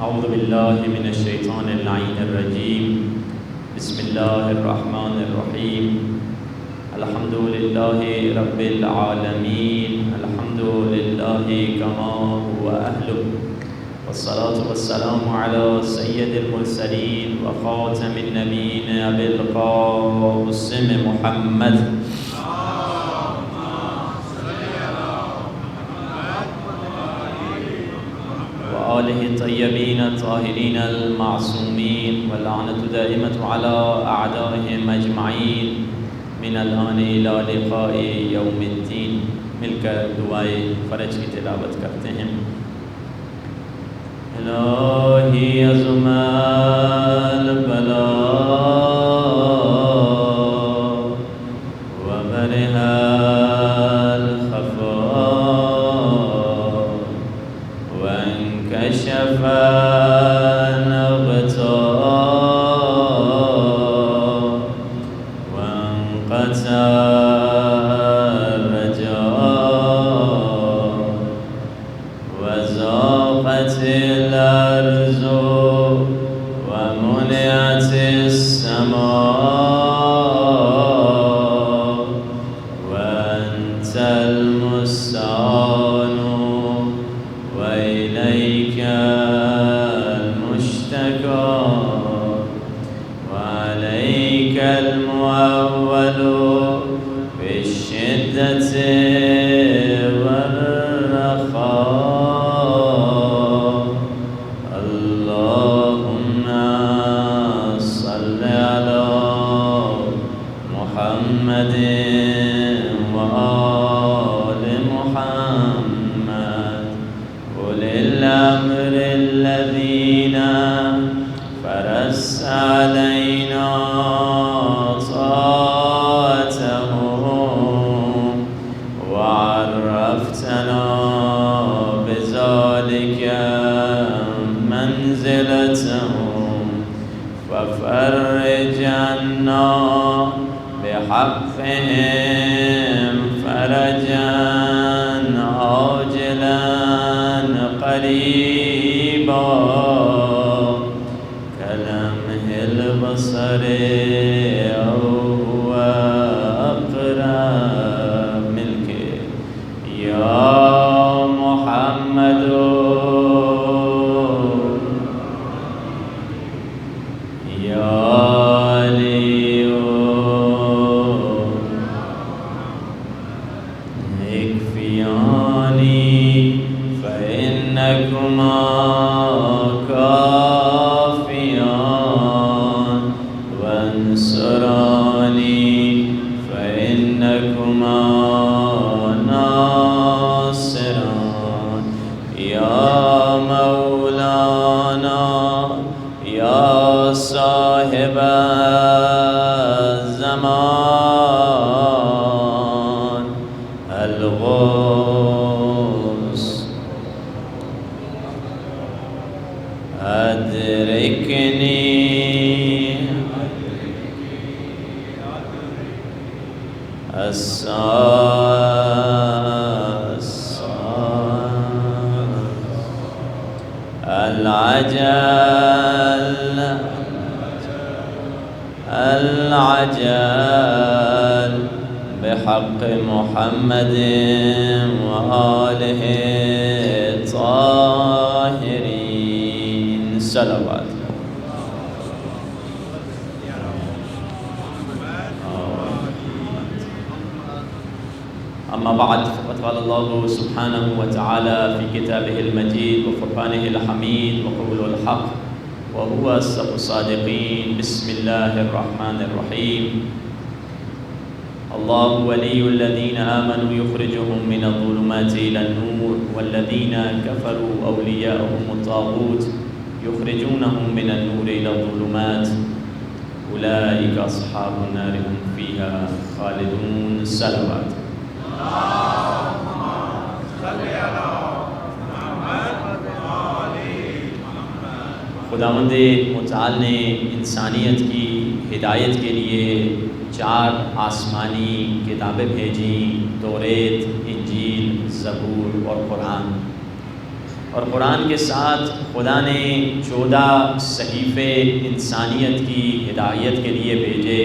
أعوذ بالله من الشيطان اللعين الرجيم. بسم الله الرحمن الرحيم. الحمد لله رب العالمين. الحمد لله كما هو أهله، والصلاة والسلام على سيد المرسلين وخاتم النبيين أبي القاسم محمد وآله الطيبين الطاهرين المعصومين، واللعنة دائمة على أعدائهم أجمعين من الآن إلى لقاء يوم الدين. مل کر دعائے فرج کی تلاوت کرتے ہیں. الہی عظم البلاء وبرح الخفاء وانكشف الغطاء وانقطع الرجاء وضاقت الأرض ومنعت السماء وأنت المستعان وإليك المشتكى وعليك المعول بالشدة والرخاء. اللهم صل على محمد وآل محمد أولي الأمر الذين فرضت علينا طاعتهم وعرفتنا بذلك منزلتهم، ففرج عنا بحقهم فرجا عاجلا قريبا كلمح البصر أو هو أقرب منك يا محمد يا علي اكفياني فإنكما كافيان وانصراني فإنكما ناصران. يا مولانا يا صاحب الزمان الغوث أدركني العجل بحق محمد وآله الطاهرين. صلوات. أما بعد، فقد قال الله سبحانه وتعالى في كتابه المجيد وفرقانه الحميد وقوله الحق وهو أصدق الصادقين. بسم الله الرحمن الرحيم. الله ولي الذين آمنوا يخرجهم من الظلمات إلى النور والذين كفروا أولياؤهم الطاغوت يخرجونهم من النور إلى الظلمات أولئك أصحاب النار هم فيها خالدون. صلوات. خداوند متعال نے انسانیت کی ہدایت کے لیے 4 آسمانی کتابیں بھیجیں: توریت، انجیل، زبور اور قرآن. اور قرآن کے ساتھ خدا نے 14 صحیفے انسانیت کی ہدایت کے لیے بھیجے،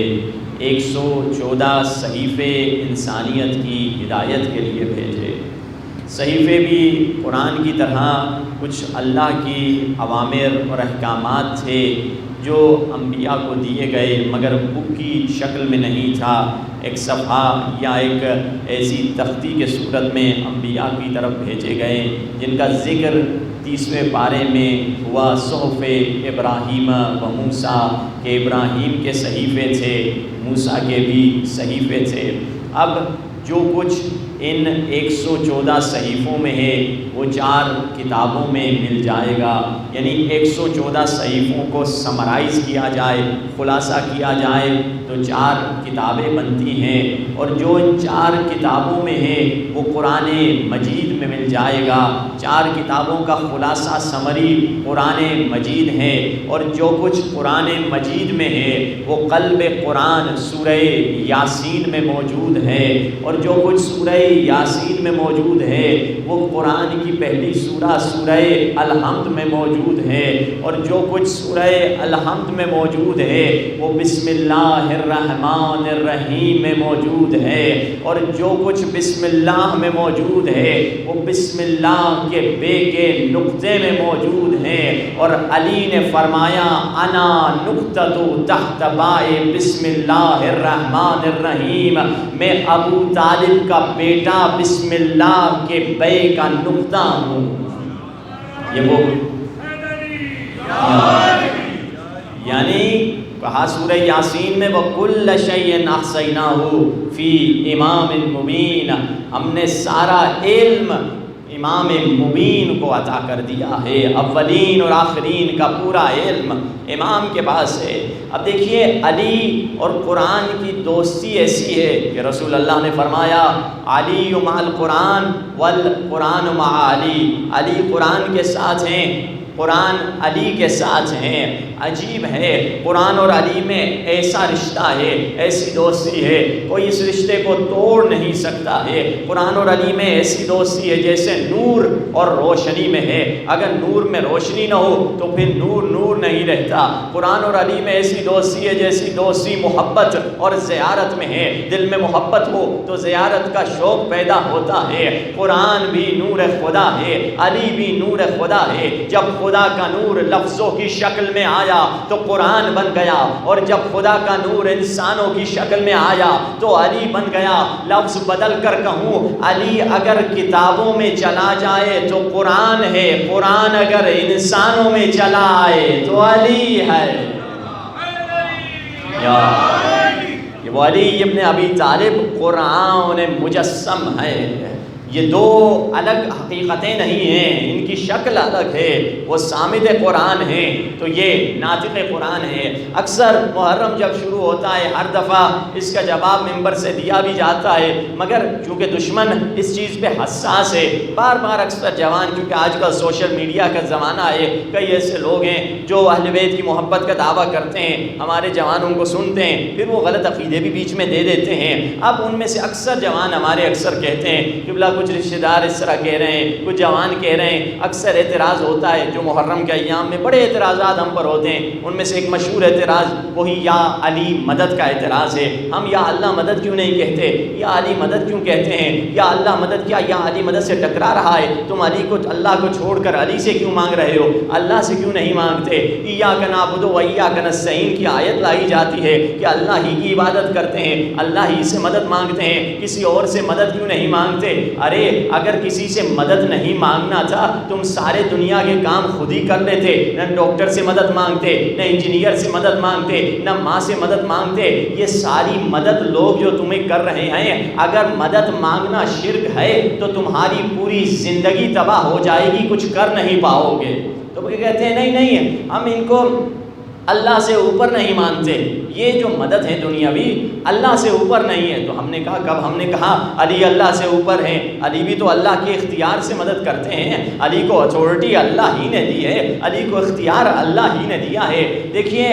114 صحیفے انسانیت کی ہدایت کے لیے بھیجے۔ صحیفے بھی قرآن کی طرح کچھ اللہ کی اوامر اور احکامات تھے جو انبیاء کو دیے گئے، مگر بک کی شکل میں نہیں تھا، ایک صفحہ یا ایک ایسی تختی کے صورت میں انبیاء کی طرف بھیجے گئے، جن کا ذکر 30ویں پارے میں ہوا، صحف ابراہیم و موسیٰ، کہ ابراہیم کے صحیفے تھے، موسیٰ کے بھی صحیفے تھے۔ اب جو کچھ ان 114 صحیفوں میں ہے وہ 4 کتابوں میں مل جائے گا، یعنی 114 صحیفوں کو سمرائز کیا جائے، خلاصہ کیا جائے تو 4 کتابیں بنتی ہیں، اور جو ان 4 کتابوں میں ہے وہ قرآن مجید میں مل جائے گا۔ 4 کتابوں کا خلاصہ سمری قرآن مجید ہے، اور جو کچھ قرآن مجید میں ہے وہ قلب قرآن سورہ یاسین میں موجود ہے، اور جو کچھ سورہ یاسین میں موجود ہے وہ قرآن کی پہلی سورہ سورہ الحمد میں موجود ہے، اور جو کچھ سورہ الحمد میں موجود ہے وہ بسم اللہ الرحمن الرحیم میں موجود ہے، اور جو کچھ بسم اللہ میں موجود ہے وہ بسم اللہ کے بے کے نقطے میں موجود ہے، اور علی نے فرمایا انا نقطۃ تحت بائے بسم اللہ الرحمن الرحیم، میں ابو طالب کا بیٹا بسم اللہ کے بے کا نقطہ ہوں۔ یہ وہ یعنی کہا سورہ یاسین میں وَكُلَّ شَيْءٍ أَحْصَيْنَاهُ فِي إِمَامٍ مُبِينٍ، ہم نے سارا علم امام مبین کو عطا کر دیا ہے، اولین اور آخرین کا پورا علم امام کے پاس ہے۔ اب دیکھیے علی اور قرآن کی دوستی ایسی ہے کہ رسول اللہ نے فرمایا علی مع القرآن والقرآن مع علی، علی قرآن کے ساتھ ہیں، قرآن علی کے ساتھ ہیں۔ عجیب ہے، قرآن اور علی میں ایسا رشتہ ہے، ایسی دوستی ہے، کوئی اس رشتے کو توڑ نہیں سکتا ہے۔ قرآن اور علی میں ایسی دوستی ہے جیسے نور اور روشنی میں ہے، اگر نور میں روشنی نہ ہو تو پھر نور نور نہیں رہتا۔ قرآن اور علی میں ایسی دوستی ہے جیسی دوستی محبت اور زیارت میں ہے، دل میں محبت ہو تو زیارت کا شوق پیدا ہوتا ہے۔ قرآن بھی نور خدا ہے، علی بھی نور خدا ہے۔ جب خدا کا نور لفظوں کی شکل میں آیا تو قرآن بن گیا، اور جب خدا کا نور انسانوں کی شکل میں آیا تو علی بن گیا۔ لفظ بدل کر کہوں، علی اگر کتابوں میں چلا جائے تو قرآن ہے، قرآن اگر انسانوں میں چلا آئے تو علی ہے۔ یہ وہ علی ابن ابی طالب قرآن مجسم ہے۔ یہ دو الگ حقیقتیں نہیں ہیں، ان کی شکل الگ ہے، وہ صامد قرآن ہے تو یہ ناطق قرآن ہے۔ اکثر محرم جب شروع ہوتا ہے ہر دفعہ اس کا جواب ممبر سے دیا بھی جاتا ہے، مگر چونکہ دشمن اس چیز پہ حساس ہے، بار بار اکثر جوان، کیونکہ آج کل سوشل میڈیا کا زمانہ ہے، کئی ایسے لوگ ہیں جو اہل بیت کی محبت کا دعویٰ کرتے ہیں، ہمارے جوانوں کو سنتے ہیں، پھر وہ غلط عقیدے بھی بیچ میں دے دیتے ہیں۔ اب ان میں سے اکثر جوان ہمارے اکثر کہتے ہیں کہ بلا کچھ رشتہ دار اس طرح کہہ رہے ہیں، کچھ جوان کہہ رہے ہیں، اکثر اعتراض ہوتا ہے جو محرم کے ایام میں بڑے اعتراضات ہم پر ہوتے ہیں، ان میں سے ایک مشہور اعتراض وہی یا علی مدد کا اعتراض ہے۔ ہم یا اللہ مدد کیوں نہیں کہتے، یا علی مدد کیوں کہتے ہیں، یا اللہ مدد کیا یا علی مدد سے ٹکرا رہا ہے، تم علی کو اللہ کو چھوڑ کر علی سے کیوں مانگ رہے ہو، اللہ سے کیوں نہیں مانگتے۔ ایاک نعبد و ایاک نستعین کی آیت لائی جاتی ہے کہ اللہ ہی کی عبادت کرتے ہیں، اللہ ہی سے مدد مانگتے ہیں، کسی اور سے مدد کیوں نہیں مانگتے۔ ارے اگر کسی سے مدد نہیں مانگنا تھا تم سارے دنیا کے کام خود ہی کر لیتے، نہ ڈاکٹر سے مدد مانگتے، نہ انجینئر سے مدد مانگتے، نہ ماں سے مدد مانگتے۔ یہ ساری مدد لوگ جو تمہیں کر رہے ہیں، اگر مدد مانگنا شرک ہے تو تمہاری پوری زندگی تباہ ہو جائے گی، کچھ کر نہیں پاؤ گے۔ تو وہ کہتے ہیں نہیں ہم ان کو اللہ سے اوپر نہیں مانتے، یہ جو مدد ہے دنیاوی اللہ سے اوپر نہیں ہے۔ تو ہم نے کہا کب؟ ہم نے کہا علی اللہ سے اوپر ہیں، علی بھی تو اللہ کے اختیار سے مدد کرتے ہیں، علی کو اتھارٹی اللہ ہی نے دی ہے، علی کو اختیار اللہ ہی نے دیا ہے۔ دیکھیے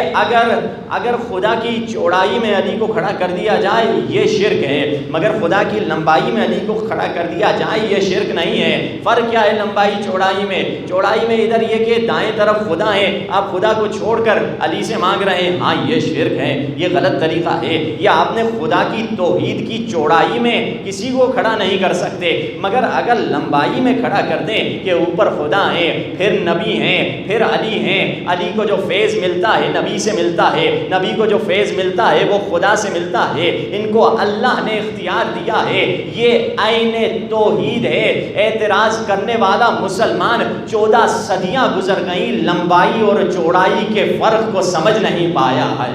اگر خدا کی چوڑائی میں علی کو کھڑا کر دیا جائے یہ شرک ہے، مگر خدا کی لمبائی میں علی کو کھڑا کر دیا جائے یہ شرک نہیں ہے۔ فرق کیا ہے لمبائی چوڑائی میں؟ چوڑائی میں ادھر یہ کہ دائیں طرف خدا ہے، آپ خدا کو چھوڑ کر علی سے مانگ رہے ہیں، ہاں یہ شرک ہے، یہ غلط طریقہ ہے۔ یا آپ نے خدا کی توحید کی چوڑائی میں کسی کو کھڑا نہیں کر سکتے، مگر اگر لمبائی میں کھڑا کر دیں کہ اوپر خدا ہے، پھر نبی ہیں، پھر علی ہیں، علی کو جو فیض ملتا ہے نبی سے ملتا ہے، نبی کو جو فیض ملتا ہے وہ خدا سے ملتا ہے، ان کو اللہ نے اختیار دیا ہے، یہ عین توحید ہے۔ اعتراض کرنے والا مسلمان 14 صدیاں گزر گئیں، لمبائی اور چوڑائی کے فرق کو سمجھ نہیں پایا ہے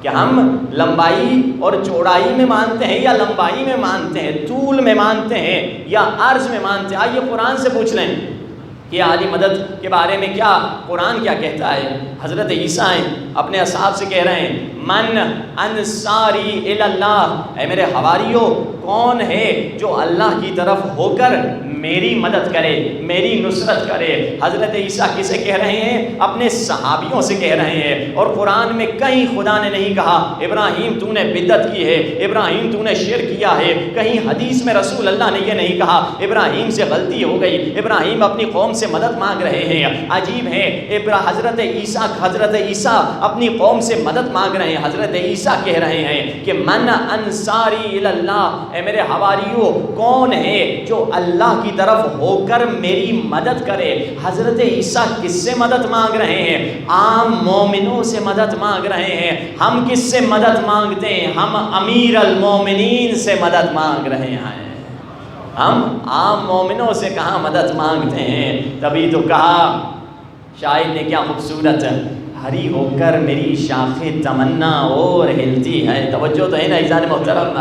کہ ہم لمبائی اور چوڑائی میں مانتے ہیں یا لمبائی میں مانتے ہیں، طول میں مانتے ہیں یا عرض میں مانتے ہیں۔ آئیے قرآن سے پوچھ لیں کہ عالی مدد کے بارے میں کیا قرآن کیا کہتا ہے۔ حضرت عیسیٰ ہیں اپنے اصحاب سے کہہ رہے ہیں من انصاری الی اللہ، اے میرے حواریوں کون ہے جو اللہ کی طرف ہو کر میری مدد کرے، میری نصرت کرے۔ حضرت عیسیٰ کسے کہہ رہے ہیں؟ اپنے صحابیوں سے کہہ رہے ہیں۔ اور قرآن میں کہیں خدا نے نہیں کہا ابراہیم تو نے بدعت کی ہے، ابراہیم تو نے شرک کیا ہے، کہیں حدیث میں رسول اللہ نے یہ نہیں کہا ابراہیم سے غلطی ہو گئی، ابراہیم اپنی قوم سے مدد مانگ رہے ہیں۔ عجیب ہے، حضرت عیسیٰ اپنی قوم سے مدد مانگ رہے ہیں، حضرت عیسیٰ کہہ رہے ہیں کہ من انصاری الی اللہ، اے میرے حواریوں کون ہے جو اللہ کی طرف ہو کر میری مدد کرے۔ حضرت عیسیٰ کس سے مدد مانگ رہے ہیں؟ عام مومنوں سے مدد مانگ رہے ہیں۔ ہم کس سے مدد مانگتے ہیں؟ ہم امیر المومنین سے مدد مانگ رہے ہیں۔ ہم عام مومنوں سے کہاں مدد مانگتے ہیں؟ تبھی تو کہا شاعر نے کیا خوبصورت ہری ہو کر میری شاخ تمنا اور ہلتی ہے۔ توجہ تو ہے نا عزیزان محترم،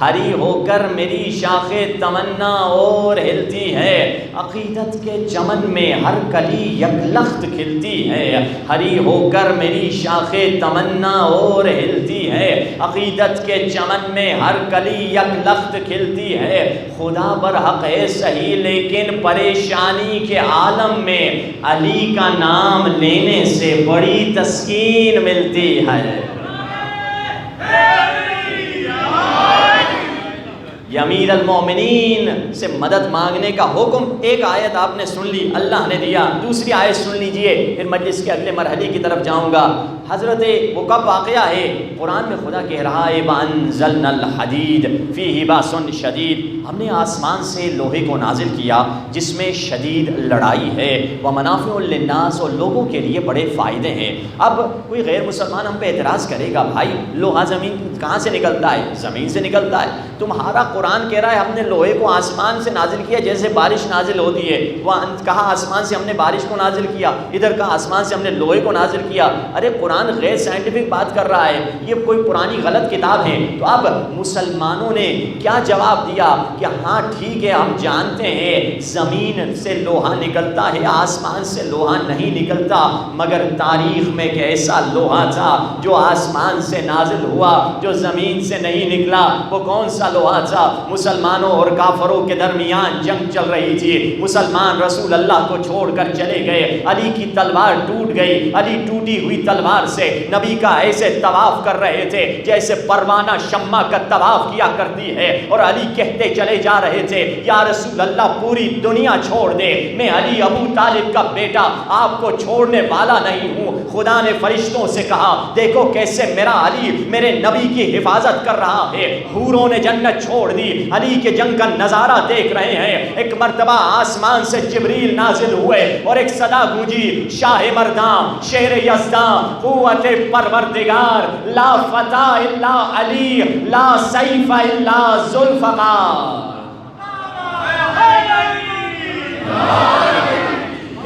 ہری ہو کر میری شاخ تمنا اور ہلتی ہے، عقیدت کے چمن میں ہر کلی یک لخت کھلتی ہے۔ ہری ہو کر میری شاخ تمنا اور ہلتی ہے، عقیدت کے چمن میں ہر کلی یک لخت کھلتی ہے۔ خدا برحق ہے صحیح لیکن پریشانی کے عالم میں علی کا نام لینے سے بڑی تسکین ملتی ہے۔ یہ امیر المومنین سے مدد مانگنے کا حکم ایک آیت آپ نے سن لی، اللہ نے دیا۔ دوسری آیت سن لیجئے، پھر مجلس کے اگلے مرحلے کی طرف جاؤں گا۔ حضرت وہ کب واقعہ ہے؟ قرآن میں خدا کہہ رہا ہے وَأَنزَلْنَا الْحَدِيدَ فِيهِ بَأْسٌ شَدِيدٌ، ہم نے آسمان سے لوہے کو نازل کیا جس میں شدید لڑائی ہے، وَمَنَافِعُ لِلنَّاسِ، اور لوگوں کے لیے بڑے فائدے ہیں۔ اب کوئی غیر مسلمان ہم پہ اعتراض کرے گا بھائی لوہا زمین کہاں سے نکلتا ہے؟ زمین سے نکلتا ہے۔ تمہارا قرآن کہہ رہا ہے ہم نے لوہے کو آسمان سے نازل کیا جیسے بارش نازل ہوتی ہے، وہاں کہا آسمان سے ہم نے بارش کو نازل کیا، ادھر کہا آسمان سے ہم نے لوہے کو نازل کیا۔ ارے قرآن غیر سائنٹیفک بات کر رہا ہے، یہ کوئی پرانی غلط کتاب ہے۔ تو اب مسلمانوں نے کیا جواب دیا کہ ہاں ٹھیک ہے ہم جانتے ہیں زمین سے لوہا نکلتا ہے، آسمان سے لوہا نہیں نکلتا، مگر تاریخ میں ایک ایسا لوہا تھا جو آسمان سے نازل ہوا جو زمین سے نہیں نکلا۔ وہ کون سا لوہا تھا؟ مسلمانوں اور کافروں کے درمیان جنگ چل رہی تھی، مسلمان رسول اللہ کو چھوڑ کر چلے گئے، علی کی تلوار ٹوٹ گئی، علی ٹوٹی ہوئی تلوار سے نبی کا ایسے طواف کر رہے تھے جیسے پروانہ شمع کا طواف کیا کرتی ہے، اور علی کہتے چلے جا رہے تھے یا رسول اللہ پوری دنیا چھوڑ دے، میں علی ابو طالب کا بیٹا آپ کو چھوڑنے والا نہیں ہوں۔ خدا نے فرشتوں سے کہا دیکھو کیسے میرا علی میرے نبی کی حفاظت کر رہا ہے۔ حوروں نے جنت چھوڑ دی، علی کے جنگ کا نظارہ دیکھ رہے ہیں۔ ایک مرتبہ آسمان سے جبریل نازل ہوئے اور ایک صدا گونجی شاہ مرداں شیر یزداں قوت پروردگار، لا فتح الا علی، لا سیف الا ذوالفقار،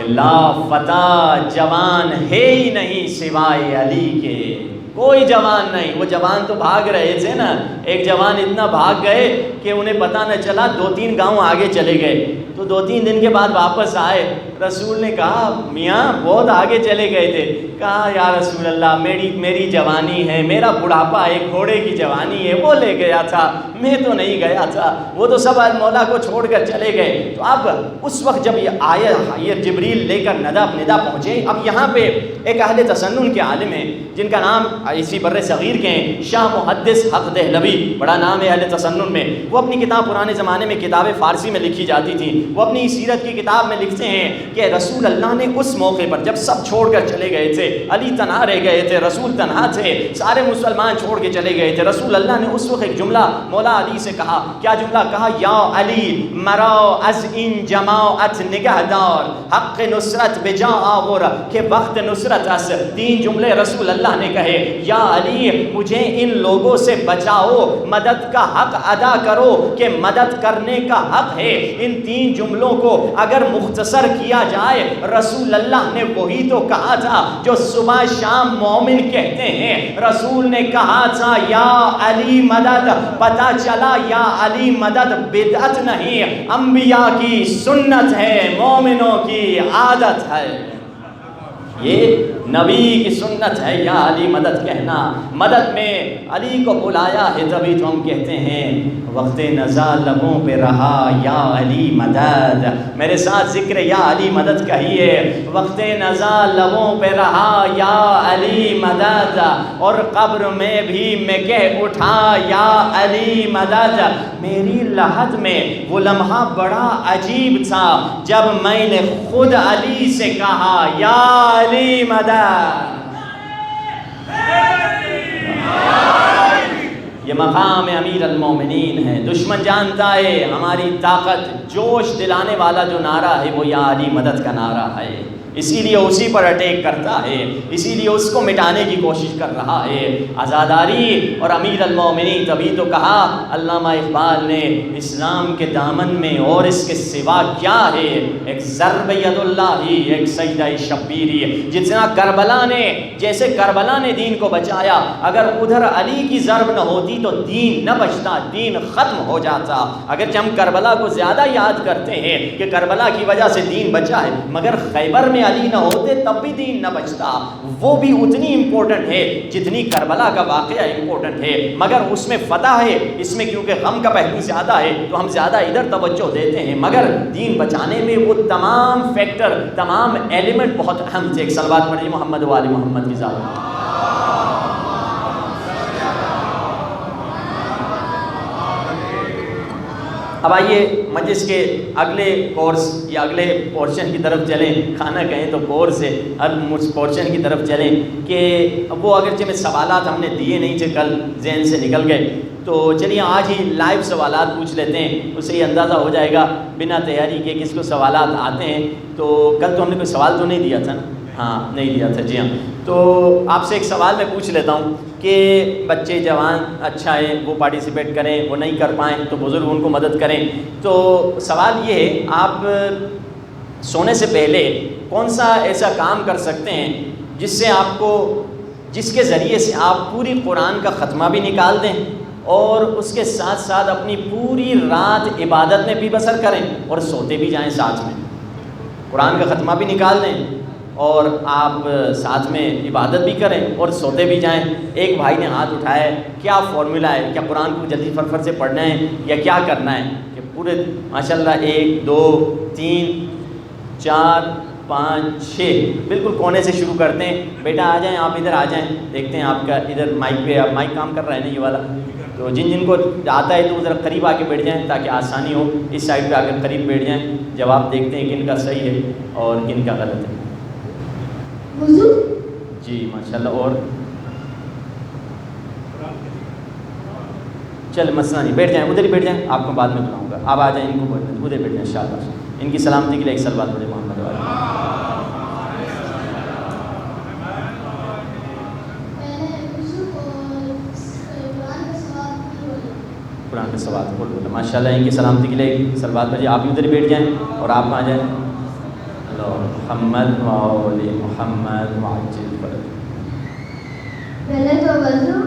لا فتح جوان ہے ہی نہیں سوائے علی کے، کوئی جوان نہیں۔ وہ جوان تو بھاگ رہے تھے نا، ایک جوان اتنا بھاگ گئے کہ انہیں پتہ نہ چلا، 2-3 گاؤں آگے چلے گئے، تو 2-3 دن کے بعد واپس آئے، رسول نے کہا میاں بہت آگے چلے گئے تھے. کہا یا رسول اللہ میری جوانی ہے, میرا بڑھاپا ہے, گھوڑے کی جوانی ہے, وہ لے گیا تھا, میں تو نہیں گیا تھا, وہ تو سب مولا کو چھوڑ کر چلے گئے. تو اب اس وقت جب یہ جبریل لے کر ندا پہنچے, اب یہاں پہ ایک اہل تسنن کے عالم ہیں جن کا نام اسی بر صغیر کے ہیں, شاہ محدث حق دہلوی, بڑا نام ہے اہل تسنن میں. وہ اپنی کتاب, پرانے زمانے میں کتابیں فارسی میں لکھی جاتی تھیں, وہ اپنی سیرت کی کتاب میں لکھتے ہیں کہ رسول اللہ نے اس موقع پر جب سب چھوڑ کر چلے گئے تھے, علی تنہا رہ گئے تھے, رسول تنہا تھے, سارے مسلمان چھوڑ کے چلے گئے تھے, رسول اللہ نے اس وقت ایک جملہ مولا علی سے کہا. کیا جملہ کہا؟ یا علی مرا از ان جماعت نگہدار, حق نصرت بجا آور کہ وقت نصرت اس. 3 جملے رسول اللہ نے کہے, یا علی مجھے ان لوگوں سے بچاؤ, مدد کا حق ادا کرو کہ مدد کرنے کا حق ہے. ان 3 جملوں کو اگر مختصر کیا جائے, رسول اللہ نے وہی تو کہا تھا جو صبح شام مومن کہتے ہیں. رسول نے کہا تھا یا علی مدد, پتہ چلا یا علی مدد بدعت نہیں, انبیاء کی سنت ہے, مومنوں کی عادت ہے, یہ نبی کی سنت ہے یا علی مدد کہنا. مدد میں علی کو بلایا ہے, تبھی تو ہم کہتے ہیں وقت نزا لبوں پہ رہا یا علی مدد. میرے ساتھ ذکر یا علی مدد کہیے, وقت نزا لبوں پہ رہا یا علی مدد, اور قبر میں بھی میں کہہ اٹھا یا علی مدد. میری لحد میں وہ لمحہ بڑا عجیب تھا جب میں نے خود علی سے کہا یا علی مدد. یہ مقام امیر المومنین ہے. دشمن جانتا ہے ہماری طاقت, جوش دلانے والا جو نعرہ ہے وہ یا علی مدد کا نعرہ ہے, اسی لیے اسی پر اٹیک کرتا ہے, اسی لیے اس کو مٹانے کی کوشش کر رہا ہے. عزاداری اور امیر المومنین, تبھی تو کہا علامہ اقبال نے اسلام کے دامن میں اور اس کے سوا کیا ہے, ایک ضرب ید اللہ ہی, ایک سجدہ شبیری. جتنا کربلا نے, جیسے کربلا نے دین کو بچایا, اگر ادھر علی کی ضرب نہ ہوتی تو دین نہ بچتا, دین ختم ہو جاتا. اگرچہ ہم کربلا کو زیادہ یاد کرتے ہیں کہ کربلا کی وجہ سے دین بچا ہے, مگر خیبر میں علی نہ ہوتے تب بھی دین نہ بچتا. وہ بھی اتنی امپورٹنٹ ہے جتنی کربلا کا واقعہ امپورٹنٹ ہے, مگر اس میں فتح ہے, اس میں کیونکہ غم کا پہلو زیادہ ہے تو ہم زیادہ ادھر توجہ دیتے ہیں, مگر دین بچانے میں وہ تمام فیکٹر, تمام ایلیمنٹ بہت اہم تھے. ایک صلوات پڑھیے محمد و آل محمد کی ذات. اب آئیے مجلس کے اگلے کورس یا اگلے پورشن کی طرف چلیں. کھانا کہیں تو کورس ہے, اب پورشن کی طرف چلیں کہ وہ اگرچہ میں سوالات ہم نے دیے نہیں تھے, کل ذہن سے نکل گئے, تو چلیے آج ہی لائیو سوالات پوچھ لیتے ہیں, اس سے یہ اندازہ ہو جائے گا بنا تیاری کے کس کو سوالات آتے ہیں. تو کل تو ہم نے کوئی سوال تو نہیں دیا تھا نا؟ ہاں نہیں دیا تھا, جی ہاں. تو آپ سے ایک سوال میں پوچھ لیتا ہوں کہ بچے جوان اچھا ہے وہ پارٹیسپیٹ کریں, وہ نہیں کر پائیں تو بزرگ ان کو مدد کریں. تو سوال یہ ہے, آپ سونے سے پہلے کون سا ایسا کام کر سکتے ہیں جس سے آپ کو, جس کے ذریعے سے آپ پوری قرآن کا ختمہ بھی نکال دیں اور اس کے ساتھ ساتھ اپنی پوری رات عبادت میں بھی بسر کریں اور سوتے بھی جائیں ساتھ میں. قرآن کا ختمہ بھی نکال دیں اور آپ ساتھ میں عبادت بھی کریں اور سوتے بھی جائیں. ایک بھائی نے ہاتھ اٹھایا ہے, کیا فارمولا ہے, کیا قرآن کو جلدی فر سے پڑھنا ہے یا کیا کرنا ہے کہ پورے ماشاءاللہ 1 2 3 4 5 6 بالکل کونے سے شروع کرتے ہیں. بیٹا آ جائیں, آپ ادھر آ جائیں, دیکھتے ہیں آپ کا ادھر مائک پہ, آپ مائک کام کر رہا ہے نا یہ والا, تو جن کو آتا ہے تو ذرا قریب آ کے بیٹھ جائیں تاکہ آسانی ہو. اس سائڈ پہ آ کر قریب بیٹھ جائیں, جواب دیکھتے ہیں کن کا صحیح ہے اور کن کا غلط ہے. جی ماشاءاللہ. اور چل مسئلہ نہیں, بیٹھ جائیں, ادھر ہی بیٹھ جائیں, آپ کو بعد میں بلاؤں گا. آپ آ جائیں, ان کو ادھر بیٹھ جائیں انشاءاللہ. ان کی سلامتی کے لیے ایک صلوات پڑھیں محمد والے. قرآن کے سوال بول بولے ماشاءاللہ. ان کی سلامتی کے لیے صلوات پڑھیں. آپ بھی ادھر ہی بیٹھ جائیں اور آپ آ جائیں. محمد مولی محمد معجل فرد. پہلے تو وضو,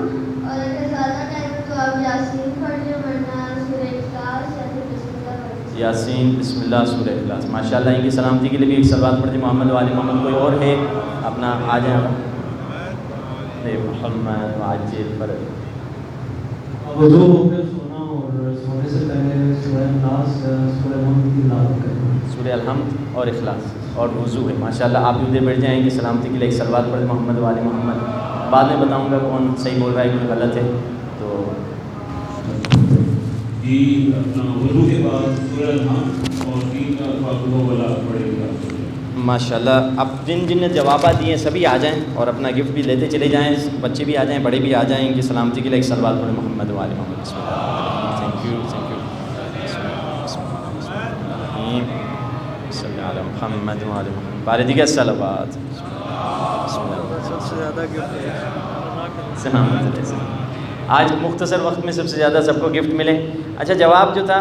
اور اگر زیادہ ٹائم تو آپ یاسین پڑھ لیں, ورنہ سورہ اخلاص یا پھر بسم اللہ پڑھ لیں. یاسین، بسم اللہ، سورہ اخلاص. ماشاءاللہ ان کی سلامتی کے لیے بھی ایک صلوات پڑھتے محمد والے محمد. کوئی اور ہے اپنا آ جائیں. محمد وعجل فرج. وضو ہو کر سونا اور سونے سے پہلے سورہ الناس سورہ الحمد کی تلاوت کرنا. سورہ الحمد اور اخلاص اور وضو ہے. ماشاءاللہ آپ بھی ادھر بیٹھ جائیں گے. سلامتی کے لیے ایک صلوات پڑھتے محمد والے محمد. بعد میں بتاؤں گا کون صحیح بول رہا ہے کون غلط ہے. تو جی اپنا وضو کے بعد سورہ الحمد اور 3 فاتحہ والا پڑھے گا. ماشاءاللہ. اب جن جن نے جوابات دیے سبھی آ جائیں اور اپنا گفٹ بھی لیتے چلے جائیں. بچے بھی آ جائیں، بڑے بھی آ جائیں. ان کی سلامتی کے لیے ایک صلوات پڑھیں محمد والے محمد. بسم اللہ. Thank you thank you. صلی علی محمد والے محمد. بارے دیگر صلوات. سب سے زیادہ سلامت. آج مختصر وقت میں سب سے زیادہ سب کو گفٹ ملے. اچھا جواب جو تھا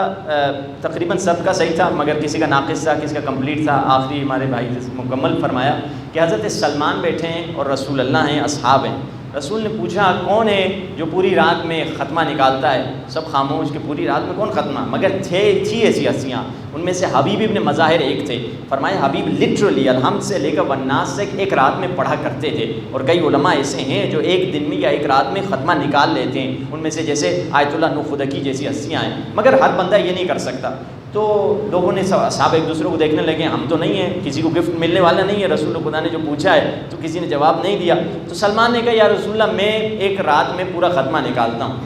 تقریباً سب کا صحیح تھا، مگر کسی کا ناقص تھا، کسی کا کمپلیٹ تھا. آخری ہمارے بھائی مکمل فرمایا کہ حضرت سلمان بیٹھے ہیں اور رسول اللہ ہیں، اصحاب ہیں. رسول نے پوچھا کون ہے جو پوری رات میں ختمہ نکالتا ہے؟ سب خاموش کہ پوری رات میں کون ختمہ؟ مگر تھی ایسی ہستیاں. ان میں سے حبیب ابن مظاہر ایک تھے. فرمایا حبیب لٹرلی الحمد سے لے کر والناس سے ایک رات میں پڑھا کرتے تھے. اور کئی علماء ایسے ہیں جو ایک دن میں یا ایک رات میں ختمہ نکال لیتے ہیں. ان میں سے جیسے آیت اللہ نوخدکی جیسی ہستیاں ہیں. مگر ہر بندہ یہ نہیں کر سکتا. تو لوگوں نے صاحب ایک دوسرے کو دیکھنے لگے، ہم تو نہیں ہیں، کسی کو گفٹ ملنے والا نہیں ہے. رسول خدا نے جو پوچھا ہے تو کسی نے جواب نہیں دیا. تو سلمان نے کہا یا رسول اللہ میں ایک رات میں پورا ختمہ نکالتا ہوں.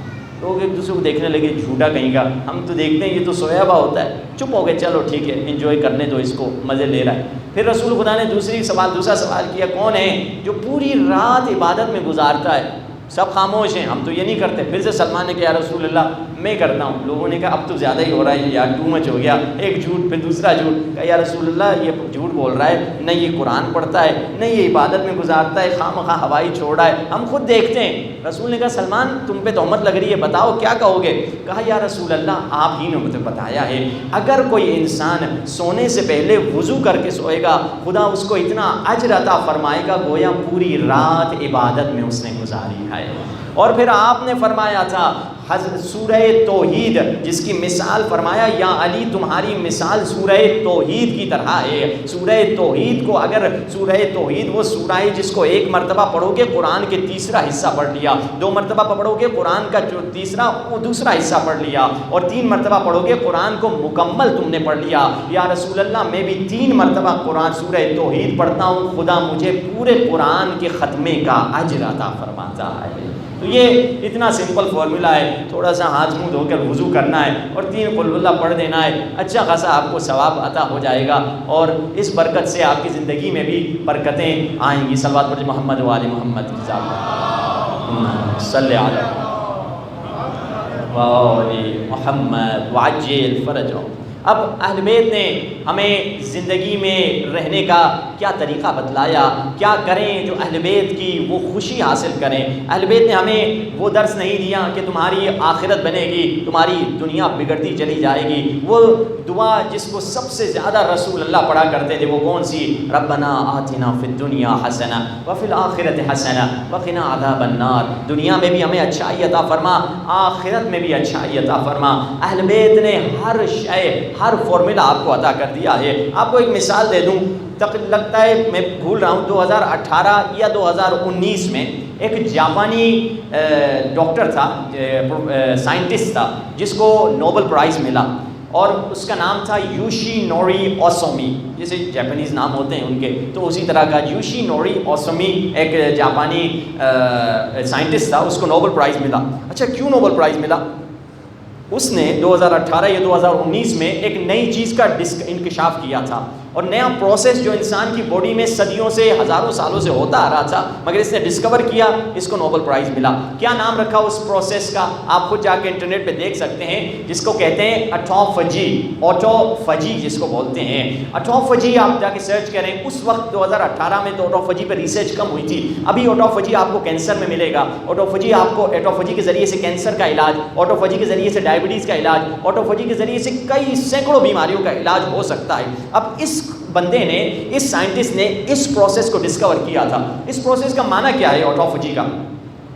لوگ ایک دوسرے کو دیکھنے لگے، جھوٹا کہیں گا، ہم تو دیکھتے ہیں یہ تو سویا ہوا ہوتا ہے. چپ ہو گئے، چلو ٹھیک ہے انجوائے کرنے دو اس کو، مزے لے رہا ہے. پھر رسول خدا نے دوسرا سوال کیا کون ہے جو پوری رات عبادت میں گزارتا ہے؟ سب خاموش ہیں، ہم تو یہ نہیں کرتے. پھر سے سلمان نے کہا یا رسول اللہ میں کرتا ہوں. لوگوں نے کہا اب تو زیادہ ہی ہو رہا ہے یار، ٹو مچ ہو گیا. ایک جھوٹ پھر دوسرا جھوٹ. کہا یا رسول اللہ یہ جھوٹ بول رہا ہے، نہ یہ قرآن پڑھتا ہے نہ یہ عبادت میں گزارتا ہے، خواہ مخواہ ہوائی چھوڑ رہا ہے، ہم خود دیکھتے ہیں. رسول نے کہا سلمان تم پہ تہمت لگ رہی ہے، بتاؤ کیا کہو گے؟ کہا یا رسول اللہ آپ ہی نے مجھے بتایا ہے اگر کوئی انسان سونے سے پہلے وضو کر کے سوئے گا خدا اس کو اتنا اجر عطا فرمائے گا گویا پوری رات عبادت میں اس نے گزاری ہے. اور پھر آپ نے فرمایا تھا سورہ توحید جس کی مثال فرمایا یا علی تمہاری مثال سورہ توحید کی طرح ہے. سورہ توحید کو اگر سورہ توحید وہ سورہ ہے جس کو ایک مرتبہ پڑھو گے قرآن کے تیسرا حصہ پڑھ لیا، 2 مرتبہ پڑھو گے قرآن کا جو تیسرا وہ دوسرا حصہ پڑھ لیا، اور 3 مرتبہ پڑھو گے قرآن کو مکمل تم نے پڑھ لیا. یا رسول اللہ میں بھی 3 مرتبہ قرآن سورہ توحید پڑھتا ہوں، خدا مجھے پورے قرآن کے ختمے کا اجر عطا فرماتا ہے. تو یہ اتنا سمپل فارمولا ہے. تھوڑا سا ہاتھ منہ دھو کر وضو کرنا ہے اور 3 قل اللہ پڑھ دینا ہے. اچھا خاصا آپ کو ثواب عطا ہو جائے گا اور اس برکت سے آپ کی زندگی میں بھی برکتیں آئیں گی. صلوات پڑھیں محمد وآل محمد. صلی علی محمد وعجل فرجهم. اب اہل بیت نے ہمیں زندگی میں رہنے کا کیا طریقہ بتلایا، کیا کریں جو اہل بیت کی وہ خوشی حاصل کریں. اہل بیت نے ہمیں وہ درس نہیں دیا کہ تمہاری آخرت بنے گی، تمہاری دنیا بگڑتی چلی جائے گی. وہ دعا جس کو سب سے زیادہ رسول اللہ پڑھا کرتے تھے وہ کون سی؟ ربنا آتنا فی الدنیا حسنہ وفی الآخرۃ حسنہ وقنا عذاب النار. دنیا میں بھی ہمیں اچھائی عطا فرما، آخرت میں بھی اچھائی عطا فرما. اہل بیت نے ہر شے ہر فارمولا آپ کو عطا کر دیا ہے. آپ کو ایک مثال دے دوں، لگتا ہے میں بھول رہا ہوں 2018 یا 2019 میں ایک جاپانی ڈاکٹر تھا، سائنٹسٹ تھا جس کو نوبل پرائز ملا اور اس کا نام تھا یوشی نوری اوسومی. جیسے جاپانیز نام ہوتے ہیں ان کے تو اسی طرح کا یوشی نوری اوسومی ایک جاپانی سائنٹسٹ تھا، اس کو نوبل پرائز ملا. اچھا کیوں نوبل پرائز ملا؟ اس نے 2018 یا 2019 میں ایک نئی چیز کا انکشاف کیا تھا اور نیا پروسیس جو انسان کی باڈی میں صدیوں سے ہزاروں سالوں سے ہوتا آ رہا تھا مگر اس نے ڈسکور کیا، اس کو نوبل پرائز ملا. کیا نام رکھا اس پروسیس کا؟ آپ خود جا کے انٹرنیٹ پہ دیکھ سکتے ہیں، جس کو کہتے ہیں آٹوفیجی. آٹوفیجی جس کو بولتے ہیں آٹوفیجی. آپ جا کے سرچ کریں. اس وقت 2018 میں تو آٹوفیجی پہ ریسرچ کم ہوئی تھی. ابھی آٹوفیجی آپ کو کینسر میں ملے گا. آٹوفیجی آپ کو آٹوفیجی کے ذریعے سے کینسر کا علاج، آٹوفیجی کے ذریعے سے ڈائبٹیز کا علاج، آٹوفیجی کے ذریعے سے کئی سینکڑوں بیماریوں کا علاج ہو سکتا ہے. اب اس بندے نے، اس سائنٹسٹ نے اس پروسیس کو ڈسکور کیا تھا. اس پروسیس کا معنی کیا ہے آٹوفیجی کا؟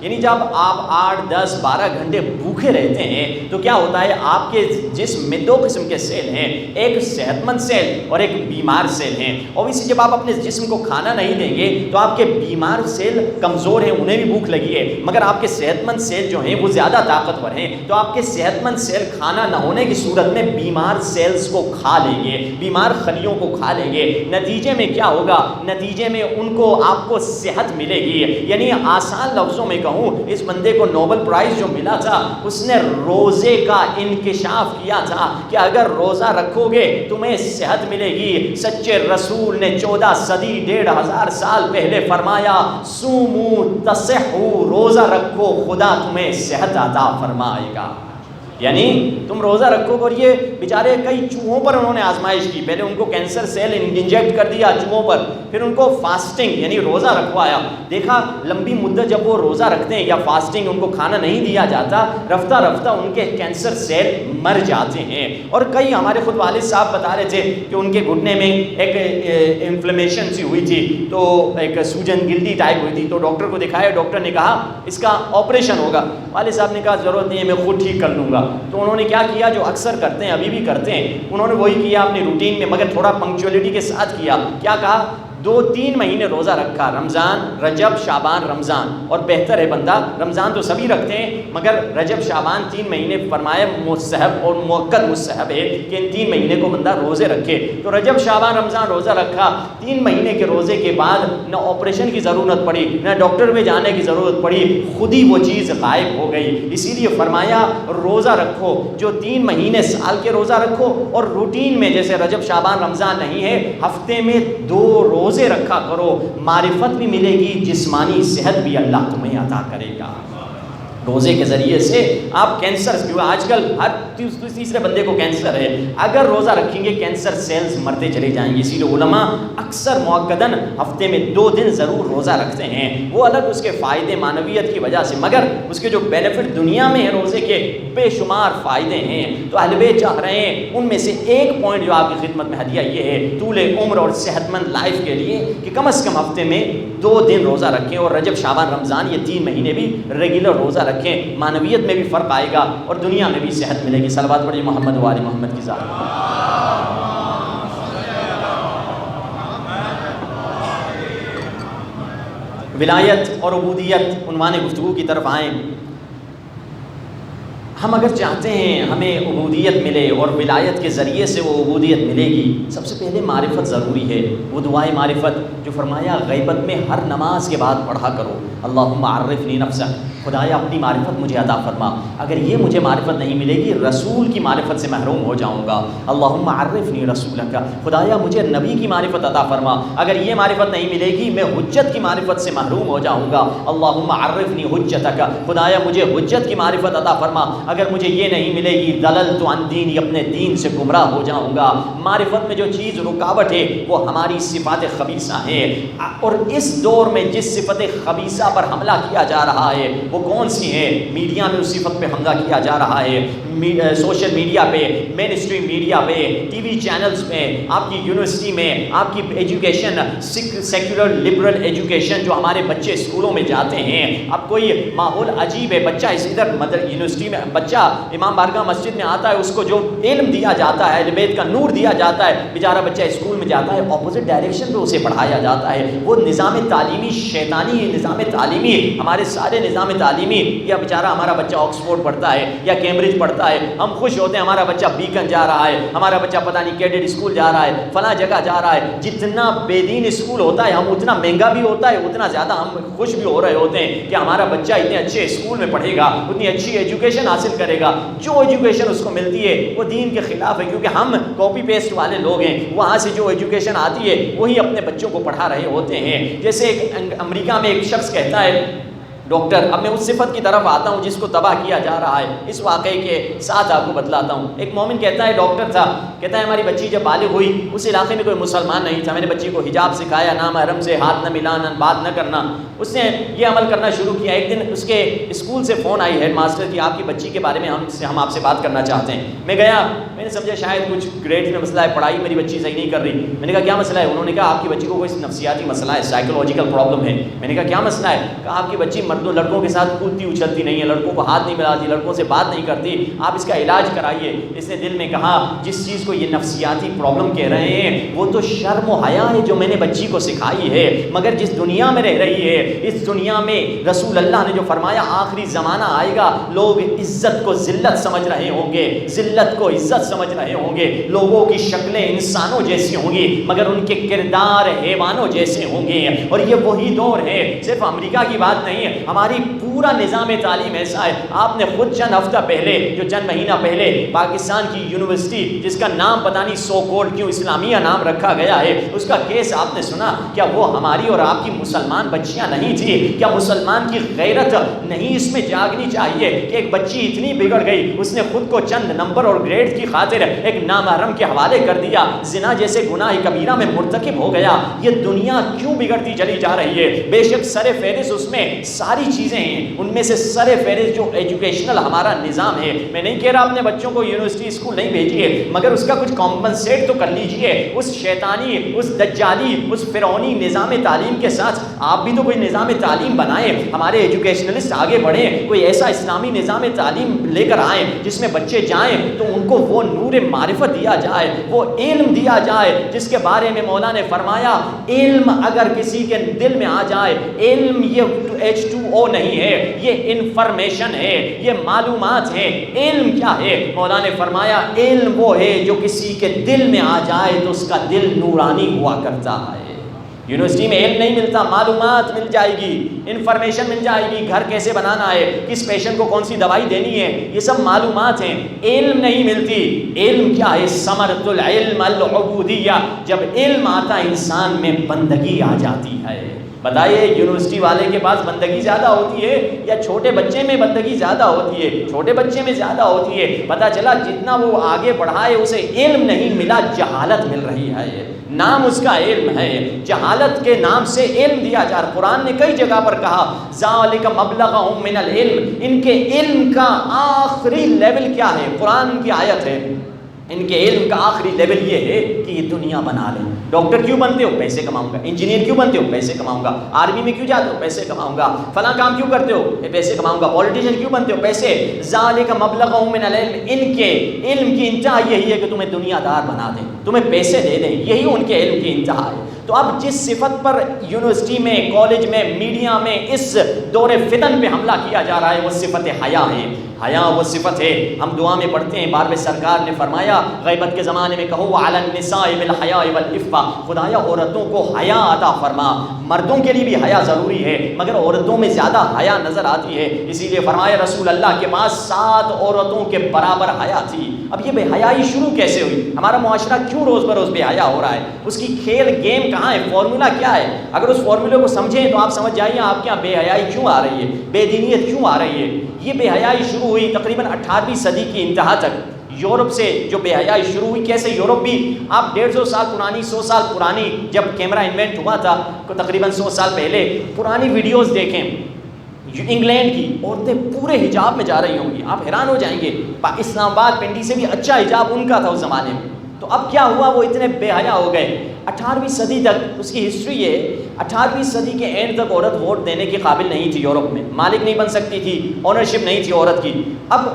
یعنی جب آپ 8, 10, 12 گھنٹے بھوکے رہتے ہیں تو کیا ہوتا ہے، آپ کے جسم میں 2 قسم کے سیل ہیں، ایک صحت مند سیل اور ایک بیمار سیل ہیں۔ اوبیسلی جب آپ اپنے جسم کو کھانا نہیں دیں گے تو آپ کے بیمار سیل کمزور ہیں، انہیں بھی بھوک لگی ہے، مگر آپ کے صحت مند سیل جو ہیں وہ زیادہ طاقتور ہیں، تو آپ کے صحت مند سیل کھانا نہ ہونے کی صورت میں بیمار سیلز کو کھا لیں گے، بیمار خلیوں کو کھا لیں گے۔ نتیجے میں کیا ہوگا؟ نتیجے میں ان کو آپ کو صحت ملے گی۔ یعنی آسان لفظوں میں کہوں، اس بندے کو نوبل پرائز جو ملا تھا اس نے روزے کا انکشاف کیا تھا کہ اگر روزہ رکھو گے تمہیں صحت ملے گی۔ سچے رسول نے 14 صدی 1500 سال پہلے فرمایا سومو تصحو، روزہ رکھو خدا تمہیں صحت عطا فرمائے گا۔ یعنی تم روزہ رکھو گے، اور یہ بیچارے کئی چوہوں پر انہوں نے آزمائش کی، پہلے ان کو کینسر سیل انجیکٹ کر دیا چوہوں پر، پھر ان کو فاسٹنگ یعنی روزہ رکھوایا، دیکھا لمبی مدت جب وہ روزہ رکھتے ہیں یا فاسٹنگ ان کو کھانا نہیں دیا جاتا، رفتہ رفتہ ان کے کینسر سیل مر جاتے ہیں۔ اور کئی ہمارے خود والد صاحب بتا رہے تھے کہ ان کے گھٹنے میں ایک انفلیمیشن سی ہوئی تھی، تو ایک سوجن گلٹی ٹائپ ہوئی تھی، تو ڈاکٹر کو دکھایا، ڈاکٹر نے کہا اس کا آپریشن ہوگا۔ والد صاحب نے کہا ضرورت نہیں ہے، میں خود ٹھیک کر لوں گا۔ تو انہوں نے کیا کیا جو اکثر کرتے ہیں، ابھی بھی کرتے ہیں، انہوں نے وہی کیا اپنی روٹین میں، مگر تھوڑا پنکچولیٹی کے ساتھ کیا۔ کیا کہا؟ 2-3 مہینے روزہ رکھا، رمضان، رجب، شعبان، رمضان، اور بہتر ہے بندہ رمضان تو سبھی رکھتے ہیں مگر رجب شعبان 3 مہینے فرمایا مستحب اور مؤکد مستحب ہے کہ ان 3 مہینے کو بندہ روزے رکھے۔ تو رجب شعبان رمضان روزہ رکھا، 3 مہینے کے روزے کے بعد نہ آپریشن کی ضرورت پڑی نہ ڈاکٹر میں جانے کی ضرورت پڑی، خود ہی وہ چیز غائب ہو گئی۔ اسی لیے فرمایا روزہ رکھو، جو 3 مہینے سال کے روزہ رکھو، اور روٹین میں جیسے رجب شعبان رمضان نہیں ہے، ہفتے میں 2 روزے رکھا کرو، معرفت بھی ملے گی، جسمانی صحت بھی اللہ تمہیں عطا کرے گا۔ روزے کے ذریعے سے آپ کینسر، کیوں آج کل ہر تیسرے بندے کو کینسر ہے، اگر روزہ رکھیں گے کینسر سیلز مرتے چلے جائیں گے۔ اسی لیے علماء اکثر معقداً ہفتے میں 2 دن ضرور روزہ رکھتے ہیں، وہ الگ اس کے فائدے معنویت کی وجہ سے، مگر اس کے جو بینیفٹ دنیا میں ہیں روزے کے بے شمار فائدے ہیں۔ تو اہل بیت چاہ رہے ہیں ان میں سے ایک پوائنٹ جو آپ کی خدمت میں ہدیہ یہ ہے طول عمر اور صحت مند لائف کے لیے کہ کم از کم ہفتے میں 2 دن روزہ رکھیں، اور رجب شعبان رمضان یہ 3 مہینے بھی ریگولر روزہ رکھیں، معنویت میں بھی فرق آئے گا اور دنیا میں بھی صحت ملے گی۔ صلوات پڑھیے محمد و آل محمد کی ذات۔ ولایت اور عبودیت عنوان گفتگو کی طرف آئیں۔ ہم اگر چاہتے ہیں ہمیں عبودیت ملے اور ولایت کے ذریعے سے وہ عبودیت ملے گی، سب سے پہلے معرفت ضروری ہے۔ وہ دعائے معرفت جو فرمایا غیبت میں ہر نماز کے بعد پڑھا کرو، اللہم عرفنی نفسک، خدایا اپنی معرفت مجھے عطا فرما۔ اگر یہ مجھے معرفت نہیں ملے گی رسول کی معرفت سے محروم ہو جاؤں گا۔ اللہم عرفنی رسولک، خدایا مجھے نبی کی معرفت عطا فرما۔ اگر یہ معرفت نہیں ملے گی میں حجت کی معرفت سے محروم ہو جاؤں گا۔ اللہم عرفنی حجتک، خدایا مجھے حجت کی معرفت عطا فرما۔ اگر مجھے یہ نہیں ملے گی ضللت عن دینی، اپنے دین سے گمراہ ہو جاؤں گا۔ معرفت میں جو چیز رکاوٹ ہے وہ ہماری صفات خبیثہ ہیں، اور اس دور میں جس صفت خبیثہ پر حملہ کیا جا رہا ہے وہ کون سی ہے؟ میڈیا میں اس صفت پہ حملہ کیا جا رہا ہے، سوشل میڈیا پہ، مین اسٹریم میڈیا پہ، ٹی وی چینلز میں، آپ کی یونیورسٹی میں، آپ کی ایجوکیشن سیکولر لبرل ایجوکیشن جو ہمارے بچے اسکولوں میں جاتے ہیں، اب کوئی ماحول عجیب ہے، بچہ اس ادھر یونیورسٹی میں بچہ امام بارگاہ مسجد میں آتا ہے، اس کو جو علم دیا جاتا ہے، اہل بیت کا نور دیا جاتا ہے، بیچارہ بچہ اسکول میں جاتا ہے اپوزٹ ڈائریکشن پہ اسے پڑھایا جاتا ہے۔ وہ نظام تعلیمی شیطانی نظام تعلیمی، ہمارے سارے نظام تعلیمی، یا بیچارہ ہمارا بچہ آکسفورڈ پڑھتا ہے یا کیمبرج پڑھتا ہے، ہم خوش ہوتے ہیں ہمارا بچہ بیکن جا رہا ہے، ہمارا بچہ پتہ نہیں کیڈٹ اسکول جا رہا ہے، فلاں جگہ جا رہا ہے۔ جتنا بے دین اسکول ہوتا ہے ہم اتنا مہنگا بھی ہوتا ہے، اتنا زیادہ ہم خوش بھی ہو رہے ہوتے ہیں کہ ہمارا بچہ اتنے اچھے اسکول میں پڑھے گا، اتنی اچھی ایجوکیشن حاصل کرے گا۔ جو ایجوکیشن اس کو ملتی ہے وہ دین کے خلاف ہے، کیونکہ ہم کاپی پیسٹ والے لوگ ہیں، وہاں سے جو ایجوکیشن آتی ہے وہی اپنے بچوں کو پڑھا رہے ہوتے ہیں۔ جیسے ایک امریکہ میں ایک شخص کہتا ہے ڈاکٹر. اب میں اس صفت کی طرف آتا ہوں جس کو تباہ کیا جا رہا ہے. اس واقعے کے ساتھ آپ کو بتلاتا ہوں. ایک مومن کہتا ہے ڈاکٹر تھا, کہتا ہے ہماری بچی جب بالغ ہوئی, اس علاقے میں کوئی مسلمان نہیں تھا, میں نے بچی کو حجاب سکھایا, نامحرم سے ہاتھ نہ ملانا, بات نہ کرنا, اس نے یہ عمل کرنا شروع کیا. ایک دن اس کے اسکول سے فون آئی ہیڈ ماسٹر کی, آپ کی بچی کے بارے میں ہم آپ سے بات کرنا چاہتے ہیں. میں گیا, میں نے سمجھا شاید کچھ گریڈ میں مسئلہ ہے, پڑھائی میری بچی صحیح نہیں کر رہی. میں نے کہا کیا مسئلہ ہے؟ انہوں نے کہا آپ کی بچی کو کوئی نفسیاتی مسئلہ ہے, سائیکولوجیکل پرابلم ہے. میں نے کہا کیا مسئلہ ہے؟ کہا آپ کی بچی مردوں لڑکوں کے ساتھ کودتی اچھلتی نہیں ہے, لڑکوں کو ہاتھ نہیں ملاتی, لڑکوں سے بات نہیں کرتی, آپ اس کا علاج کرائیے. اس نے دل میں کہا جس چیز کو یہ نفسیاتی پرابلم کہہ رہے ہیں وہ تو شرم و حیا ہے جو میں نے بچی کو سکھائی ہے, مگر جس دنیا میں رہ رہی ہے اس دنیا میں رسول اللہ نے جو فرمایا آخری زمانہ آئے گا, لوگ عزت کو ذلت سمجھ رہے ہوں گے, ذلت کو عزت سمجھ رہے ہوں گے, لوگوں کی شکلیں انسانوں جیسی ہوں گی مگر ان کے کردار حیوانوں جیسے ہوں گے. اور یہ وہی دور ہے, صرف امریکہ کی بات نہیں ہے, ہماری پورا نظام تعلیم ایسا ہے. آپ نے خود چند ہفتہ پہلے, جو چند مہینہ پہلے پاکستان کی یونیورسٹی جس کا نام پتہ نہیں سو کولڈ کیوں اسلامیہ نام رکھا گیا ہے, اس کا کیس آپ نے سنا؟ کیا وہ ہماری اور آپ کی مسلمان بچیاں نہیں تھی؟ کیا مسلمان کی غیرت نہیں اس میں جاگنی چاہیے کہ ایک بچی اتنی بگڑ گئی, اس نے خود کو چند نمبر اور گریڈ کی خاطر ایک نامحرم کے حوالے کر دیا, زنا جیسے گناہ کبیرہ میں مرتکب ہو گیا. یہ دنیا کیوں بگڑتی چلی جا رہی ہے؟ بے شک سر فہرست اس میں ساری چیزیں ہیں, ان میں سے سر فہرست جو ایجوکیشنل ہمارا نظام ہے. میں نہیں کہہ رہا اپنے بچوں کو یونیورسٹی اسکول نہیں بھیجیے, مگر اس کا کچھ کمپنسیٹ تو کر لیجئے. اس شیطانی, اس دجالی, اس فرعونی نظام تعلیم کے ساتھ آپ بھی تو کوئی نظام تعلیم بنائیں. ہمارے ایجوکیشنلسٹ آگے بڑھیں, کوئی ایسا اسلامی نظام تعلیم لے کر آئیں جس میں بچے جائیں تو ان کو وہ نور معرفت دیا جائے, وہ علم دیا جائے جس کے بارے میں مولا نے فرمایا علم اگر کسی کے دل میں آ جائے, علم یہ H2O نہیں ہے, یہ انفارمیشن ہے, یہ معلومات ہے. علم کیا ہے؟ مولا نے فرمایا علم وہ ہے جو کسی کے دل میں آ جائے تو اس کا دل نورانی ہوا کرتا ہے. یونیورسٹی میں علم نہیں ملتا, معلومات مل جائے گی, انفارمیشن مل جائے گی, گھر کیسے بنانا ہے, کس پیشنٹ کو کون سی دوائی دینی ہے, یہ سب معلومات ہیں. علم نہیں ملتی. علم کیا ہے؟ ثمرۃ العلم العبودیہ. جب علم آتا انسان میں بندگی آ جاتی ہے. بتائیے یونیورسٹی والے کے پاس بندگی زیادہ ہوتی ہے یا چھوٹے بچے میں بندگی زیادہ ہوتی ہے؟ چھوٹے بچے میں زیادہ ہوتی ہے. پتہ چلا جتنا وہ آگے بڑھائے اسے علم نہیں ملا, جہالت مل رہی ہے. نام اس کا علم ہے, جہالت کے نام سے علم دیا جا رہا. قرآن نے کئی جگہ پر کہا ذالک مبلغہم من العلم, ان کے علم کا آخری لیول کیا ہے؟ قرآن کی آیت ہے, ان کے علم کا آخری لیول یہ ہے کہ یہ دنیا بنا لیں. ڈاکٹر کیوں بنتے ہو؟ پیسے کماؤں گا. انجینئر کیوں بنتے ہو؟ پیسے کماؤں گا. آرمی میں کیوں جاتے ہو؟ پیسے کماؤں گا. فلاں کام کیوں کرتے ہو؟ پیسے کماؤں گا. پولیٹیشین کیوں بنتے ہو؟ پیسے. ذالک مبلغہم من العلم, ان کے علم کی انتہا یہی ہے کہ تمہیں دنیا دار بنا دیں, تمہیں پیسے دے دیں, یہی ان کے علم کی انتہا ہے. تو اب جس صفت پر یونیورسٹی میں, کالج میں, میڈیا میں اس دور فتن پہ حملہ کیا جا رہا ہے وہ صفت حیا ہے. حیا وہ صفت ہے. ہم دعا میں پڑھتے ہیں, بار بار سرکار نے فرمایا غیبت کے زمانے میں کہو وعلی النساء بالحیاء والعفہ, خدایا عورتوں کو حیا عطا فرما. مردوں کے لیے بھی حیا ضروری ہے مگر عورتوں میں زیادہ حیا نظر آتی ہے, اسی لیے فرمایا رسول اللہ کے پاس 7 عورتوں کے برابر حیا تھی. اب یہ بے حیائی شروع کیسے ہوئی؟ ہمارا معاشرہ کیوں روز بروز بے حیا ہو رہا ہے؟ اس کی کھیل گیم کہاں ہے؟ فارمولا کیا ہے؟ اگر اس فارمولے کو سمجھیں تو آپ سمجھ جائیے آپ کے یہاں بے حیائی کیوں آ رہی ہے, بے دینیت کیوں آ رہی ہے. یہ بے حیائی شروع ہوئی تقریباً 18ویں صدی کی انتہا تک. یورپ سے جو بے حیائی شروع ہوئی, کیسے یورپ بھی آپ 150 سال پرانی, 100 سال پرانی, جب کیمرہ انوینٹ ہوا تھا تقریباً 100 سال پہلے, پرانی ویڈیوز دیکھیں. انگلینڈ کی عورتیں پورے حجاب میں جا رہی ہوں گی, آپ حیران ہو جائیں گے. اسلام آباد پنڈی سے بھی اچھا حجاب ان کا تھا اس زمانے میں. تو اب کیا ہوا, وہ اتنے بے حیا ہو گئے. 18ویں صدی تک اس کی ہسٹری ہے, 18ویں صدی کے اینڈ تک عورت ووٹ دینے کے قابل نہیں تھی. یورپ میں مالک نہیں بن سکتی تھی, اونرشپ نہیں تھی عورت کی. اب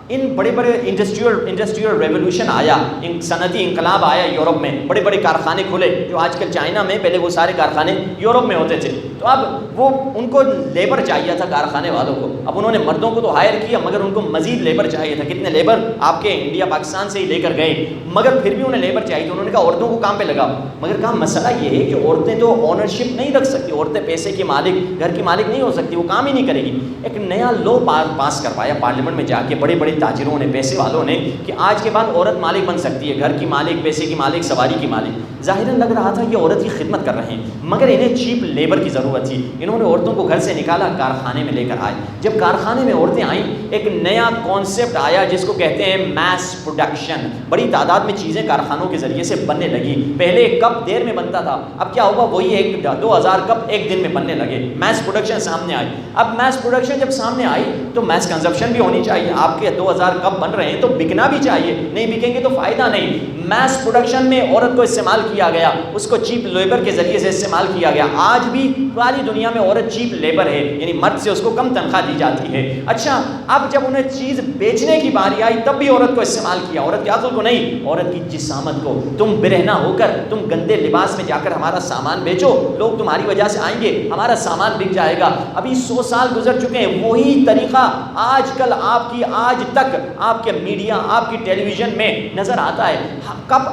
ان بڑے بڑے انڈسٹریل ریولوشن آیا, صنعتی انقلاب آیا یورپ میں, بڑے بڑے کارخانے کھلے جو آج کل چائنا میں, پہلے وہ سارے کارخانے یورپ میں ہوتے تھے. تو اب وہ ان کو لیبر چاہیے تھا کارخانے والوں کو. اب انہوں نے مردوں کو تو ہائر کیا مگر ان کو مزید لیبر چاہیے تھا. کتنے لیبر آپ کے انڈیا پاکستان سے ہی لے کر گئے, مگر پھر بھی انہیں لیبر چاہیے تھی. انہوں نے کہا عورتوں کو کام پہ لگاؤ, مگر کہا مسئلہ یہ ہے کہ عورتیں تو اونرشپ نہیں رکھ سکتی, عورتیں پیسے کی مالک, گھر کی مالک نہیں ہو سکتی, وہ کام ہی نہیں کرے گی. ایک نیا لو پاس کروایا پارلیمنٹ میں جا کے بڑے بڑے تاجروں نے, پیسے والوں نے, کہ آج کے بعد عورت مالک بن سکتی ہے, گھر کی مالک, پیسے کی مالک, سواری کی مالک. ظاہراً لگ رہا تھا یہ عورت کی خدمت کر رہے ہیں، مگر انہیں چیپ لیبر کی ضرورت تھی۔ انہوں نے عورتوں کو گھر سے نکالا، کارخانے میں لے کر آئے۔ جب کارخانے میں عورتیں آئیں، ایک نیا کانسیپٹ آیا جس کو کہتے ہیں میس پروڈکشن۔ بڑی تعداد میں چیزیں کارخانوں کے ذریعے سے بننے لگی۔ پہلے ایک کپ دیر میں بنتا تھا، اب کیا ہوا، وہی 2000 کپ ایک دن میں بننے لگے۔ میس پروڈکشن سامنے آئی۔ اب میس پروڈکشن جب سامنے آئی تو میس کنزمپشن بھی ہونی چاہیے۔ آپ کے 2000 کپ بن رہے ہیں تو بکنا بھی چاہیے، نہیں بکیں گے تو فائدہ نہیں۔ میس پروڈکشن میں عورت کو استعمال کیا گیا، اس کو چیپ لیبر کے ذریعے سے استعمال کیا گیا۔ آج بھی ساری دنیا میں عورت چیپ لیبر ہے، یعنی مرد سے اس کو کم تنخواہ دی جاتی ہے۔ اچھا، اب جب انہیں چیز بیچنے کی باری آئی تب بھی عورت کو استعمال کیا، عورت کے عقل کو نہیں، عورت کی جسامت کو۔ تم برہنہ ہو کر، تم گندے لباس میں جا کر ہمارا سامان بیچو، لوگ تمہاری وجہ سے آئیں گے، ہمارا سامان بک جائے گا۔ ابھی 100 سال گزر چکے ہیں، وہی طریقہ آج کل آج تک آپ کے میڈیا، آپ کی ٹیلی ویژن میں نظر آتا ہے۔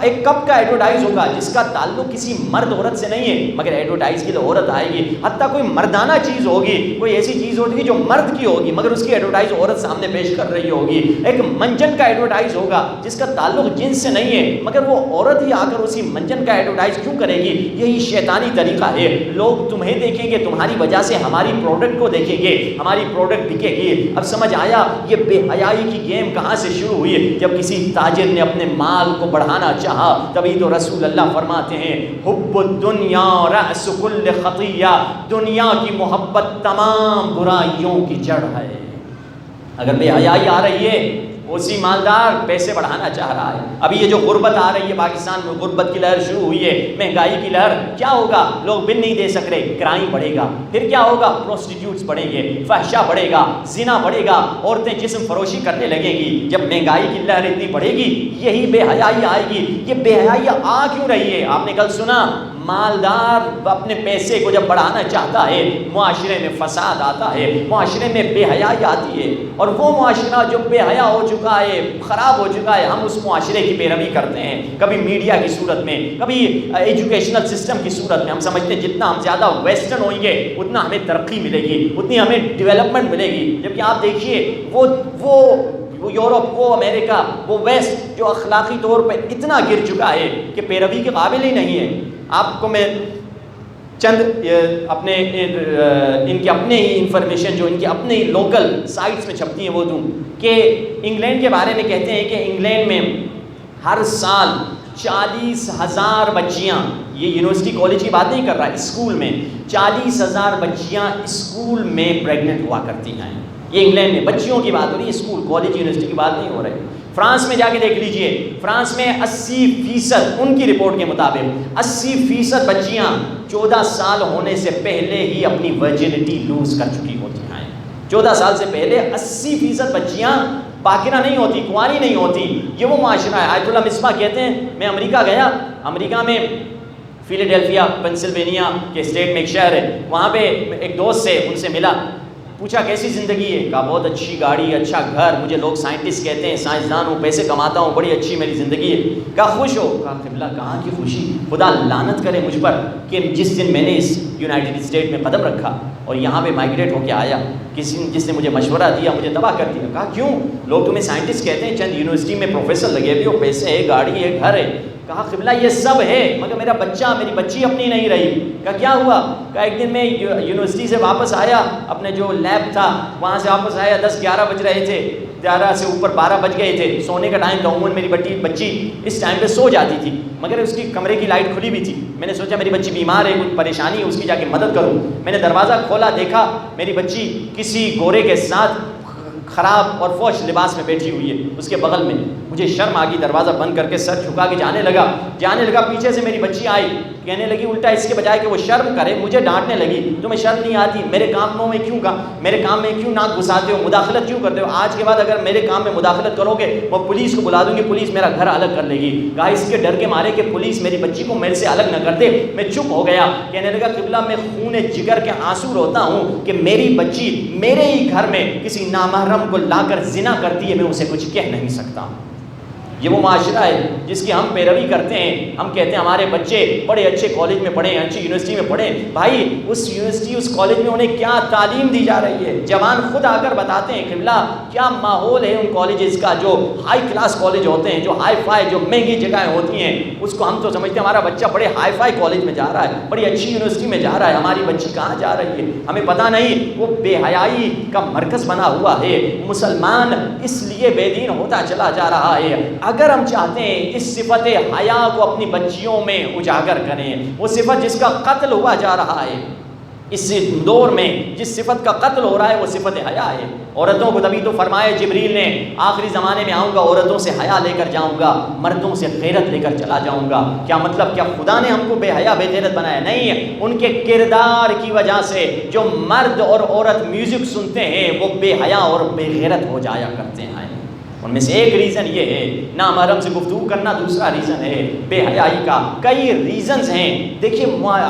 ایک کپ کا ایڈورٹائز ہوگا جس کا تعلق کسی مرد عورت سے نہیں ہے، مگر ایڈورٹائز کی تو عورت آئے گی۔ حتیٰ کوئی مردانہ چیز ہوگی، کوئی ایسی چیز ہوگی جو مرد کی ہوگی مگر اس کی ایڈورٹائز عورت سامنے پیش کر رہی ہوگی۔ ایک منجن کا ایڈورٹائز ہوگا جس کا تعلق جنس سے نہیں ہے، مگر وہ عورت ہی آ کر اسی منجن کا ایڈورٹائز کیوں کرے گی؟ یہی شیطانی طریقہ ہے۔ لوگ تمہیں دیکھیں گے، تمہاری وجہ سے ہماری پروڈکٹ کو دیکھیں گے، ہماری پروڈکٹ بکے گی۔ اب سمجھ آیا یہ بے حیائی کی گیم کہاں سے شروع ہوئی ہے؟ جب کسی تاجر نے اپنے مال کو بڑھانا چاہا، تبھی تو رسول اللہ فرماتے ہیں حب الدنیا رأس کل خطیہ، دنیا کی محبت تمام برائیوں کی جڑ ہے۔ اگر بے حیائی آ رہی ہے، اسی مالدار پیسے بڑھانا چاہ رہا ہے۔ ابھی یہ جو غربت آ رہی ہے پاکستان میں، غربت کی لہر شروع ہوئی ہے، مہنگائی کی لہر، کیا ہوگا؟ لوگ بل نہیں دے سک رہے، کرائم بڑھے گا۔ پھر کیا ہوگا؟ پروسٹیٹیوٹس بڑھیں گے، فحشہ بڑھے گا، زنا بڑھے گا، عورتیں جسم فروشی کرنے لگیں گی۔ جب مہنگائی کی لہر اتنی بڑھے گی، یہی بے حیائی آئے گی۔ یہ بے حیائی آ کیوں رہی ہے؟ آپ نے کل سنا، مالدار اپنے پیسے کو جب بڑھانا چاہتا ہے، معاشرے میں فساد آتا ہے، معاشرے میں بے حیائی آتی ہے، اور وہ معاشرہ جو بے حیا ہو چکا ہے، خراب ہو چکا ہے، ہم اس معاشرے کی پیروی کرتے ہیں، کبھی میڈیا کی صورت میں، کبھی ایجوکیشنل سسٹم کی صورت میں۔ ہم سمجھتے ہیں جتنا ہم زیادہ ویسٹرن ہوئیں گے اتنا ہمیں ترقی ملے گی، اتنی ہمیں ڈیولپمنٹ ملے گی، جبکہ آپ دیکھیے وہ یورپ، وہ امریکہ، وہ ویسٹ جو اخلاقی طور پہ اتنا گر چکا ہے کہ پیروی کے قابل ہی نہیں ہے۔ آپ کو میں چند اپنے ان کے اپنے ہی انفارمیشن جو ان کے اپنے ہی لوکل سائٹس میں چھپتی ہیں وہ دوں کہ انگلینڈ کے بارے میں کہتے ہیں کہ انگلینڈ میں ہر سال 40,000 بچیاں، یہ یونیورسٹی کالج کی بات نہیں کر رہا، اسکول میں 40,000 بچیاں اسکول میں پریگننٹ ہوا کرتی ہیں۔ یہ انگلینڈ میں بچیوں کی بات ہو رہی ہے، اسکول کالج یونیورسٹی کی بات نہیں ہو رہی۔ فرانس میں جا کے دیکھ لیجئے، فرانس میں 80% ان کی رپورٹ کے مطابق 80% بچیاں 14 سال ہونے سے پہلے ہی اپنی ورجنٹی لوز کر چکی ہوتی ہیں۔ 14 سال سے پہلے 80% بچیاں باکرہ نہیں ہوتی، کنواری نہیں ہوتی۔ یہ وہ معاشرہ ہے۔ آیت اللہ مصباح کہتے ہیں میں امریکہ گیا، امریکہ میں فیلاڈیلفیا پنسلوینیا کے اسٹیٹ میں ایک شہر ہے، وہاں پہ ایک دوست سے ان سے ملا، پوچھا کیسی زندگی ہے؟ کہا بہت اچھی گاڑی، اچھا گھر، مجھے لوگ سائنٹسٹ کہتے ہیں، سائنسدان ہوں، پیسے کماتا ہوں، بڑی اچھی میری زندگی ہے۔ کہا خوش ہو؟ کہا قبلہ کہاں کی خوشی، خدا لعنت کرے مجھ پر کہ جس دن میں نے اس یونائٹڈ اسٹیٹ میں قدم رکھا اور یہاں پہ مائگریٹ ہو کے آیا، جس نے مجھے مشورہ دیا مجھے تباہ کر دیا۔ کہا کیوں؟ لوگ تمہیں سائنٹسٹ کہتے ہیں، چند یونیورسٹی میں پروفیسر لگے ہوئے ہو، پیسے ہے، گاڑی ہے، گھر ہے۔ کہا قبلہ یہ سب ہے مگر میرا بچہ، میری بچی اپنی نہیں رہی۔ کہا کیا ہوا؟ کہا ایک دن میں یونیورسٹی سے واپس آیا، اپنے جو لیب تھا وہاں سے واپس آیا، 10-11 بج رہے تھے، 11 سے اوپر 12 بج گئے تھے، سونے کا ٹائم تھا۔ عموماً میری بچی اس ٹائم پہ سو جاتی تھی مگر اس کی کمرے کی لائٹ کھلی بھی تھی۔ میں نے سوچا میری بچی بیمار ہے، کچھ پریشانی ہے، اس کی جا کے مدد کروں۔ میں نے دروازہ کھولا، دیکھا میری بچی کسی گورے کے ساتھ خراب اور فوش لباس میں بیٹھی ہوئی ہے اس کے بغل میں۔ مجھے شرم آ گئی، دروازہ بند کر کے سر جھکا کے جانے لگا۔ پیچھے سے میری بچی آئی، کہنے لگی الٹا اس کے بجائے کہ وہ شرم کرے مجھے ڈانٹنے لگی، تمہیں شرم نہیں آتی؟ میرے کاموں میں کیوں ناک گھساتے ہو، مداخلت کیوں کرتے ہو؟ آج کے بعد اگر میرے کام میں مداخلت کرو گے وہ پولیس کو بلا دوں گی، پولیس میرا گھر الگ کر لے گی۔ کہا اس کے ڈر کے مارے کہ پولیس میری بچی کو میرے سے الگ نہ کر دے میں چپ ہو گیا۔ کہنے لگا قبلہ میں خون جگر کے آنسو روتا ہوں کہ میری بچی میرے ہی گھر میں کسی نامحرم کو لا کر زنا کرتی ہے، میں اسے کچھ کہہ نہیں سکتا۔ یہ وہ معاشرہ ہے جس کی ہم پیروی کرتے ہیں. ہم کہتے ہیں ہمارے بچے بڑے اچھے کالج میں پڑھیں, اچھی یونیورسٹی میں پڑھیں. بھائی اس یونیورسٹی اس کالج میں انہیں کیا تعلیم دی جا رہی ہے؟ جوان خود آ کر بتاتے ہیں قبلہ کیا ماحول ہے ان کالجز کا, جو ہائی کلاس کالج ہوتے ہیں, جو ہائی فائی, جو مہنگی جگہیں ہوتی ہیں. اس کو ہم تو سمجھتے ہیں ہمارا بچہ بڑے ہائی فائی کالج میں جا رہا ہے, بڑی اچھی یونیورسٹی میں جا رہا ہے. ہماری بچی کہاں جا رہی ہے ہمیں پتہ نہیں. وہ بے حیائی کا مرکز بنا ہوا ہے. مسلمان اس لیے بے دین ہوتا چلا جا رہا ہے. اگر ہم چاہتے ہیں اس صفت حیا کو اپنی بچیوں میں اجاگر کریں, وہ صفت جس کا قتل ہوا جا رہا ہے اس دور میں, جس صفت کا قتل ہو رہا ہے وہ صفت حیا ہے. عورتوں کو تبھی تو فرمایا جبریل نے آخری زمانے میں آؤں گا عورتوں سے حیا لے کر جاؤں گا, مردوں سے غیرت لے کر چلا جاؤں گا. کیا مطلب, کیا خدا نے ہم کو بے حیا بے غیرت بنایا؟ نہیں, ان کے کردار کی وجہ سے جو مرد اور عورت میوزک سنتے ہیں وہ بے حیا اور بے غیرت ہو جایا کرتے ہیں. ان میں سے ایک ریزن یہ ہے نامحرم سے گفتگو کرنا, دوسرا ریزن ہے بے حیائی کا. کئی ریزنز ہیں. دیکھیے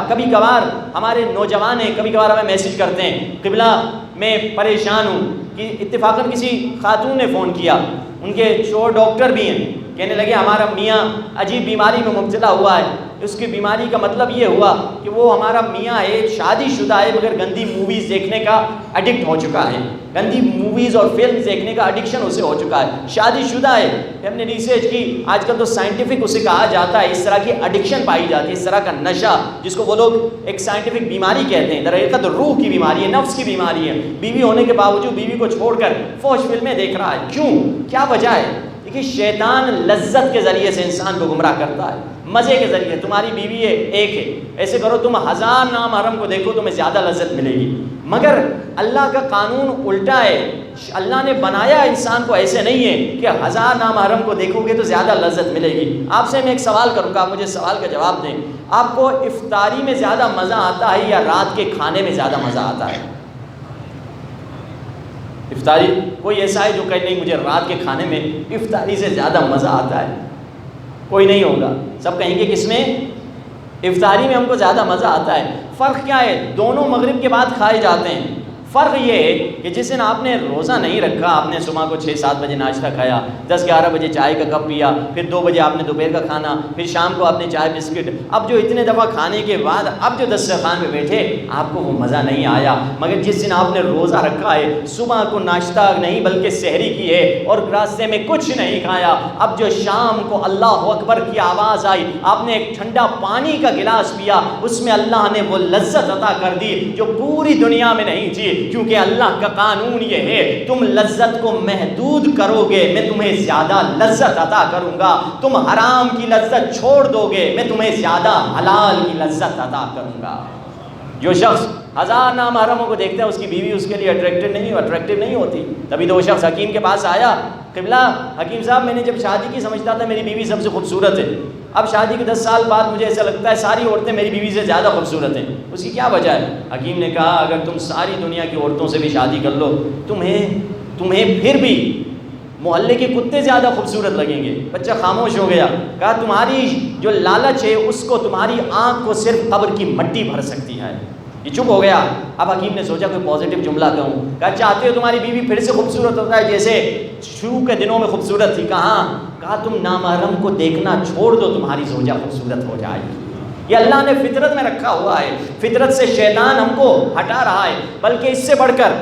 کبھی کبھار ہمارے نوجوان ہیں, کبھی کبھار ہمیں میسج کرتے ہیں قبلہ میں پریشان ہوں, کہ اتفاقاً کسی خاتون نے فون کیا, ان کے شوہر ڈاکٹر بھی ہیں, کہنے لگے ہمارا میاں عجیب بیماری میں مبتلا ہوا ہے. اس کی بیماری کا مطلب یہ ہوا کہ وہ ہمارا میاں ہے, شادی شدہ ہے, مگر گندی موویز دیکھنے کا ایڈکٹ ہو چکا ہے. گندی موویز اور فلمز دیکھنے کا ایڈکشن اسے ہو چکا ہے. شادی شدہ ہے. ہم نے ریسرچ کی, آج کل تو سائنٹیفک اسے کہا جاتا ہے, اس طرح کی ایڈکشن پائی جاتی ہے, اس طرح کا نشہ جس کو وہ لوگ ایک سائنٹیفک بیماری کہتے ہیں. در حقیقت روح کی بیماری ہے, نفس کی بیماری ہے. بیوی ہونے کے باوجود بیوی کو چھوڑ کر فحش فلمیں دیکھ رہا ہے. کیوں, کیا وجہ ہے؟ دیکھیے شیطان لذت کے ذریعے سے انسان کو گمراہ کرتا ہے, مزے کے ذریعے. تمہاری بیوی ہے ایک ہے, ایسے کرو تم 1000 نامحرم کو دیکھو تمہیں زیادہ لذت ملے گی. مگر اللہ کا قانون الٹا ہے. اللہ نے بنایا انسان کو ایسے نہیں ہے کہ 1000 نامحرم کو دیکھو گے تو زیادہ لذت ملے گی. آپ سے میں ایک سوال کروں گا, آپ مجھے سوال کا جواب دیں. آپ کو افطاری میں زیادہ مزہ آتا ہے یا رات کے کھانے میں زیادہ مزہ آتا ہے؟ افطاری, کوئی ایسا ہے جو کہے نہیں مجھے رات کے کھانے میں افطاری سے زیادہ مزہ آتا ہے؟ کوئی نہیں ہوگا. سب کہیں گے کس میں؟ افطاری میں ہم کو زیادہ مزہ آتا ہے. فرق کیا ہے؟ دونوں مغرب کے بعد کھائے جاتے ہیں. فرق یہ ہے کہ جس دن آپ نے روزہ نہیں رکھا, آپ نے صبح کو 6-7 بجے ناشتہ کھایا, 10-11 بجے چائے کا کپ پیا, پھر 2 بجے آپ نے دوپہر کا کھانا, پھر شام کو آپ نے چائے بسکٹ. اب جو اتنے دفعہ کھانے کے بعد اب جو دسترخوان پہ بیٹھے آپ کو وہ مزہ نہیں آیا. مگر جس دن آپ نے روزہ رکھا ہے, صبح کو ناشتہ نہیں بلکہ سحری کی ہے اور راستے میں کچھ نہیں کھایا, اب جو شام کو اللہ اکبر کی آواز آئی, آپ نے ایک ٹھنڈا پانی کا گلاس پیا, اس میں اللہ نے وہ لذت عطا کر دی جو پوری دنیا میں نہیں تھی. کیونکہ اللہ کا قانون یہ ہے تم لذت کو محدود کرو گے میں تمہیں زیادہ لذت عطا کروں گا, تم حرام کی لذت چھوڑ دو گے میں تمہیں زیادہ حلال کی لذت عطا کروں گا. جو شخص 1000 نامحرموں کو دیکھتا ہے اس کی بیوی اس کے لیے اٹریکٹیو نہیں ہوتی. تبھی تو وہ شخص حکیم کے پاس آیا, قبلہ حکیم صاحب میں نے جب شادی کی سمجھتا تھا میری بیوی سب سے خوبصورت ہے, اب شادی کے 10 سال بعد مجھے ایسا لگتا ہے ساری عورتیں میری بیوی سے زیادہ خوبصورت ہیں. اس کی کیا وجہ ہے؟ حکیم نے کہا اگر تم ساری دنیا کی عورتوں سے بھی شادی کر لو تمہیں پھر بھی محلے کے کتے زیادہ خوبصورت لگیں گے. بچہ خاموش ہو گیا. کہا تمہاری جو لالچ ہے اس کو تمہاری آنکھ کو صرف قبر کی مٹی بھر سکتی ہے. یہ چپ ہو گیا. اب حکیم نے سوچا کوئی پازیٹیو جملہ کہوں. کہا چاہتے ہو تمہاری بیوی پھر سے خوبصورت ہوتا ہے جیسے شروع کے دنوں میں خوبصورت تھی؟ کہا تم نامحرم کو دیکھنا چھوڑ دو تمہاری زوجہ خوبصورت ہو جائے گی. یہ اللہ نے فطرت میں رکھا ہوا ہے. فطرت سے شیطان ہم کو ہٹا رہا ہے. بلکہ اس سے بڑھ کر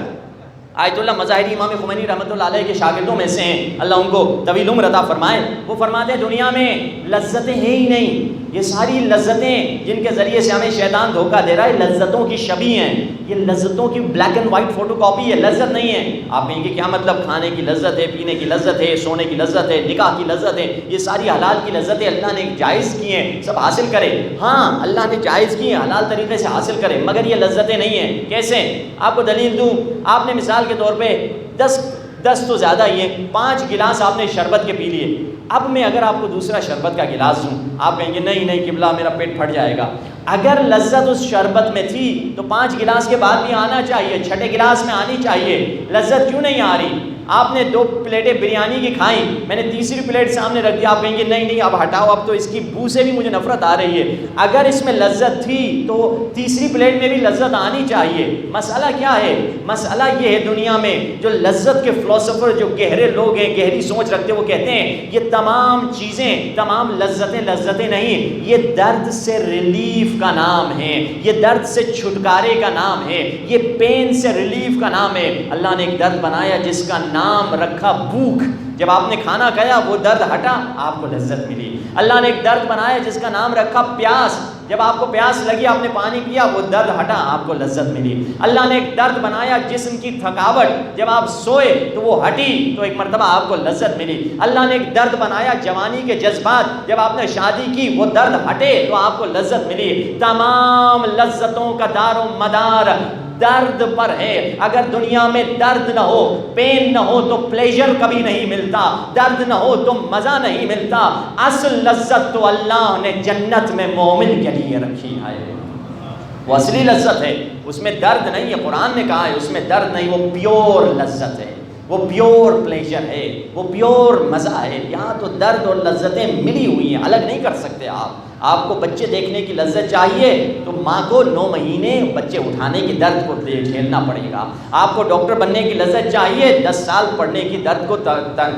آیت اللہ مظاہری امام خمینی رحمۃ اللہ علیہ کے شاگردوں میں سے ہیں, اللہ ان کو طویل عمر عطا فرمائے. وہ فرماتے ہیں دنیا میں لذتیں ہیں ہی نہیں. یہ ساری لذتیں جن کے ذریعے سے ہمیں شیطان دھوکہ دے رہا ہے لذتوں کی شبیہ ہیں. یہ لذتوں کی black and white photo copy ہے, لذت نہیں ہے. آپ کہیں گے کیا مطلب؟ کھانے کی لذت ہے, پینے کی لذت ہے, سونے کی لذت ہے, نکاح کی لذت ہے. یہ ساری حلال کی لذتیں اللہ نے جائز کی ہیں, سب حاصل کرے. ہاں اللہ نے جائز کی ہیں, حلال طریقے سے حاصل کرے, مگر یہ لذتیں نہیں ہیں. کیسے؟ آپ کو دلیل دوں. آپ نے مثال کے طور پہ 10 تو زیادہ ہی ہیں, 5 گلاس آپ نے شربت کے پی لیے. اب میں اگر آپ کو دوسرا شربت کا گلاس دوں, آپ کہیں گے نہیں قبلہ میرا پیٹ پھٹ جائے گا. اگر لذت اس شربت میں تھی تو 5 گلاس کے بعد بھی آنا چاہیے, 6ٹھے گلاس میں آنی چاہیے. لذت کیوں نہیں آ رہی؟ آپ نے 2 پلیٹیں بریانی کی کھائیں، میں نے تیسری پلیٹ سامنے رکھ دی، آپ کہیں گے نہیں اب ہٹاؤ، اب تو اس کی بو سے بھی مجھے نفرت آ رہی ہے۔ اگر اس میں لذت تھی تو تیسری پلیٹ میں بھی لذت آنی چاہیے۔ مسئلہ کیا ہے؟ مسئلہ یہ ہے دنیا میں جو لذت کے فلسفر، جو گہرے لوگ ہیں، گہری سوچ رکھتے ہیں، وہ کہتے ہیں یہ تمام چیزیں، تمام لذتیں نہیں، یہ درد سے ریلیف کا نام ہے، یہ درد سے چھٹکارے کا نام ہے، یہ پین سے ریلیف کا نام ہے۔ اللہ نے ایک درد بنایا جس کا نام رکھا بھوک، جب آپ نے کھانا کھایا وہ درد ہٹا، آپ کو لذت ملی۔ اللہ نے ایک درد بنایا جس کا نام رکھا پیاس، جب آپ کو پیاس لگی آپ نے پانی پیا وہ درد ہٹا، آپ کو لذت ملی۔ اللہ نے ایک درد بنایا جسم کی تھکاوٹ، جب آپ سوئے تو وہ ہٹی تو ایک مرتبہ آپ کو لذت ملی۔ اللہ نے ایک درد بنایا جوانی کے جذبات، جب آپ نے شادی کی وہ درد ہٹے تو آپ کو لذت ملی۔ تمام لذتوں کا دار و مدار درد پر ہے۔ اگر دنیا میں درد نہ ہو، پین نہ ہو تو پلیجر کبھی نہیں ملتا، درد نہ ہو تو مزہ نہیں ملتا۔ اصل لذت تو اللہ نے جنت میں مومن کے لیے رکھی ہے، وہ اصلی لذت ہے، اس میں درد نہیں ہے۔ قرآن نے کہا ہے اس میں درد نہیں، وہ پیور لذت ہے، وہ پیور پلیجر ہے، وہ پیور مزہ ہے۔ یہاں تو درد اور لذتیں ملی ہوئی ہیں، الگ نہیں کر سکتے آپ کو بچے دیکھنے کی لذت چاہیے تو ماں کو 9 مہینے بچے اٹھانے کی درد کو جھیلنا پڑے گا۔ آپ کو ڈاکٹر بننے کی لذت چاہیے 10 سال پڑھنے کی درد کو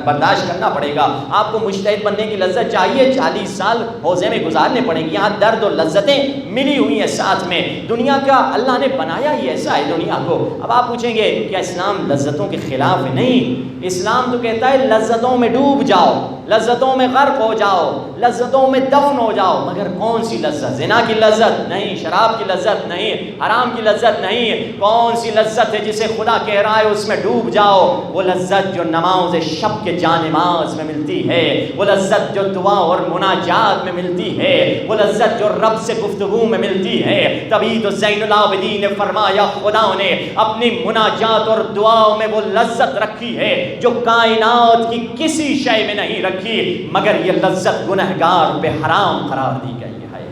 برداشت کرنا پڑے گا۔ آپ کو مجتہد بننے کی لذت چاہیے 40 سال حوضے میں گزارنے پڑیں گے۔ یہاں درد اور لذتیں ملی ہوئی ہیں ساتھ میں۔ دنیا کا اللہ نے بنایا ہی ایسا ہے دنیا کو۔ اب آپ پوچھیں گے کیا اسلام لذتوں کے خلاف ہے؟ نہیں، اسلام تو کہتا ہے لذتوں میں ڈوب جاؤ، لذتوں میں غرق ہو جاؤ، لذتوں میں دفن ہو جاؤ، مگر کون سی لذت؟ زنا کی لذت نہیں، شراب کی لذت نہیں، حرام کی لذت نہیں۔ کون سی لذت ہے جسے خدا کہہ رہا ہے اس میں ڈوب جاؤ؟ وہ لذت جو نماز شب کے جانماز میں ملتی ہے، وہ لذت جو دعا اور مناجات میں ملتی ہے، وہ لذت جو رب سے گفتگو میں ملتی ہے۔ تبھی تو زین العابدین نے فرمایا خدا نے اپنی مناجات اور دعاؤں میں وہ لذت رکھی ہے جو کائنات کی کسی شے میں نہیں رکھی، مگر یہ لذت گنہگار پہ حرام قرار دی گئی ہے۔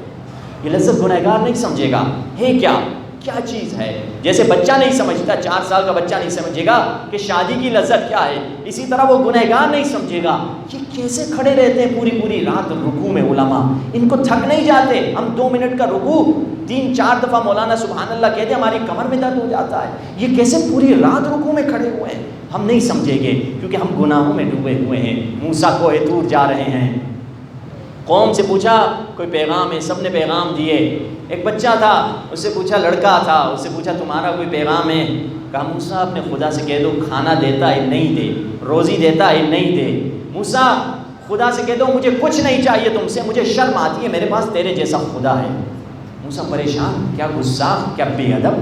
یہ لذت گنہگار نہیں سمجھے گا، ہے کیا چیز ہے؟ جیسے بچہ نہیں سمجھتا، 4 سال کا بچہ نہیں سمجھے گا کہ شادی کی لذت کیا ہے، اسی طرح وہ گنہگار نہیں سمجھے گا کہ کیسے کھڑے رہتے ہیں پوری رات رکوع میں علماء، ان کو تھک نہیں جاتے۔ ہم 2 منٹ کا رکوع 3-4 دفعہ مولانا سبحان اللہ کہتے ہیں ہماری کمر میں درد ہو جاتا ہے۔ یہ کیسے پوری رات رکوع میں کھڑے ہوئے ہیں؟ ہم نہیں سمجھیں گے کیونکہ ہم گناہوں میں ڈوبے ہوئے ہیں۔ موسیٰ کوہ طور جا رہے ہیں، قوم سے پوچھا کوئی پیغام ہے، سب نے پیغام دیے۔ ایک بچہ تھا، اس سے پوچھا، لڑکا تھا، اس سے پوچھا تمہارا کوئی پیغام ہے؟ کہا موسیٰ اپنے خدا سے کہہ دو کھانا دیتا ہے نہیں دے، روزی دیتا ہے نہیں دے۔ موسیٰ خدا سے کہہ دو مجھے کچھ نہیں چاہیے تم سے، مجھے شرم آتی ہے، میرے پاس تیرے جیسا خدا ہے۔ موسیٰ پریشان، کیا گستاخ، کیا بے ادب۔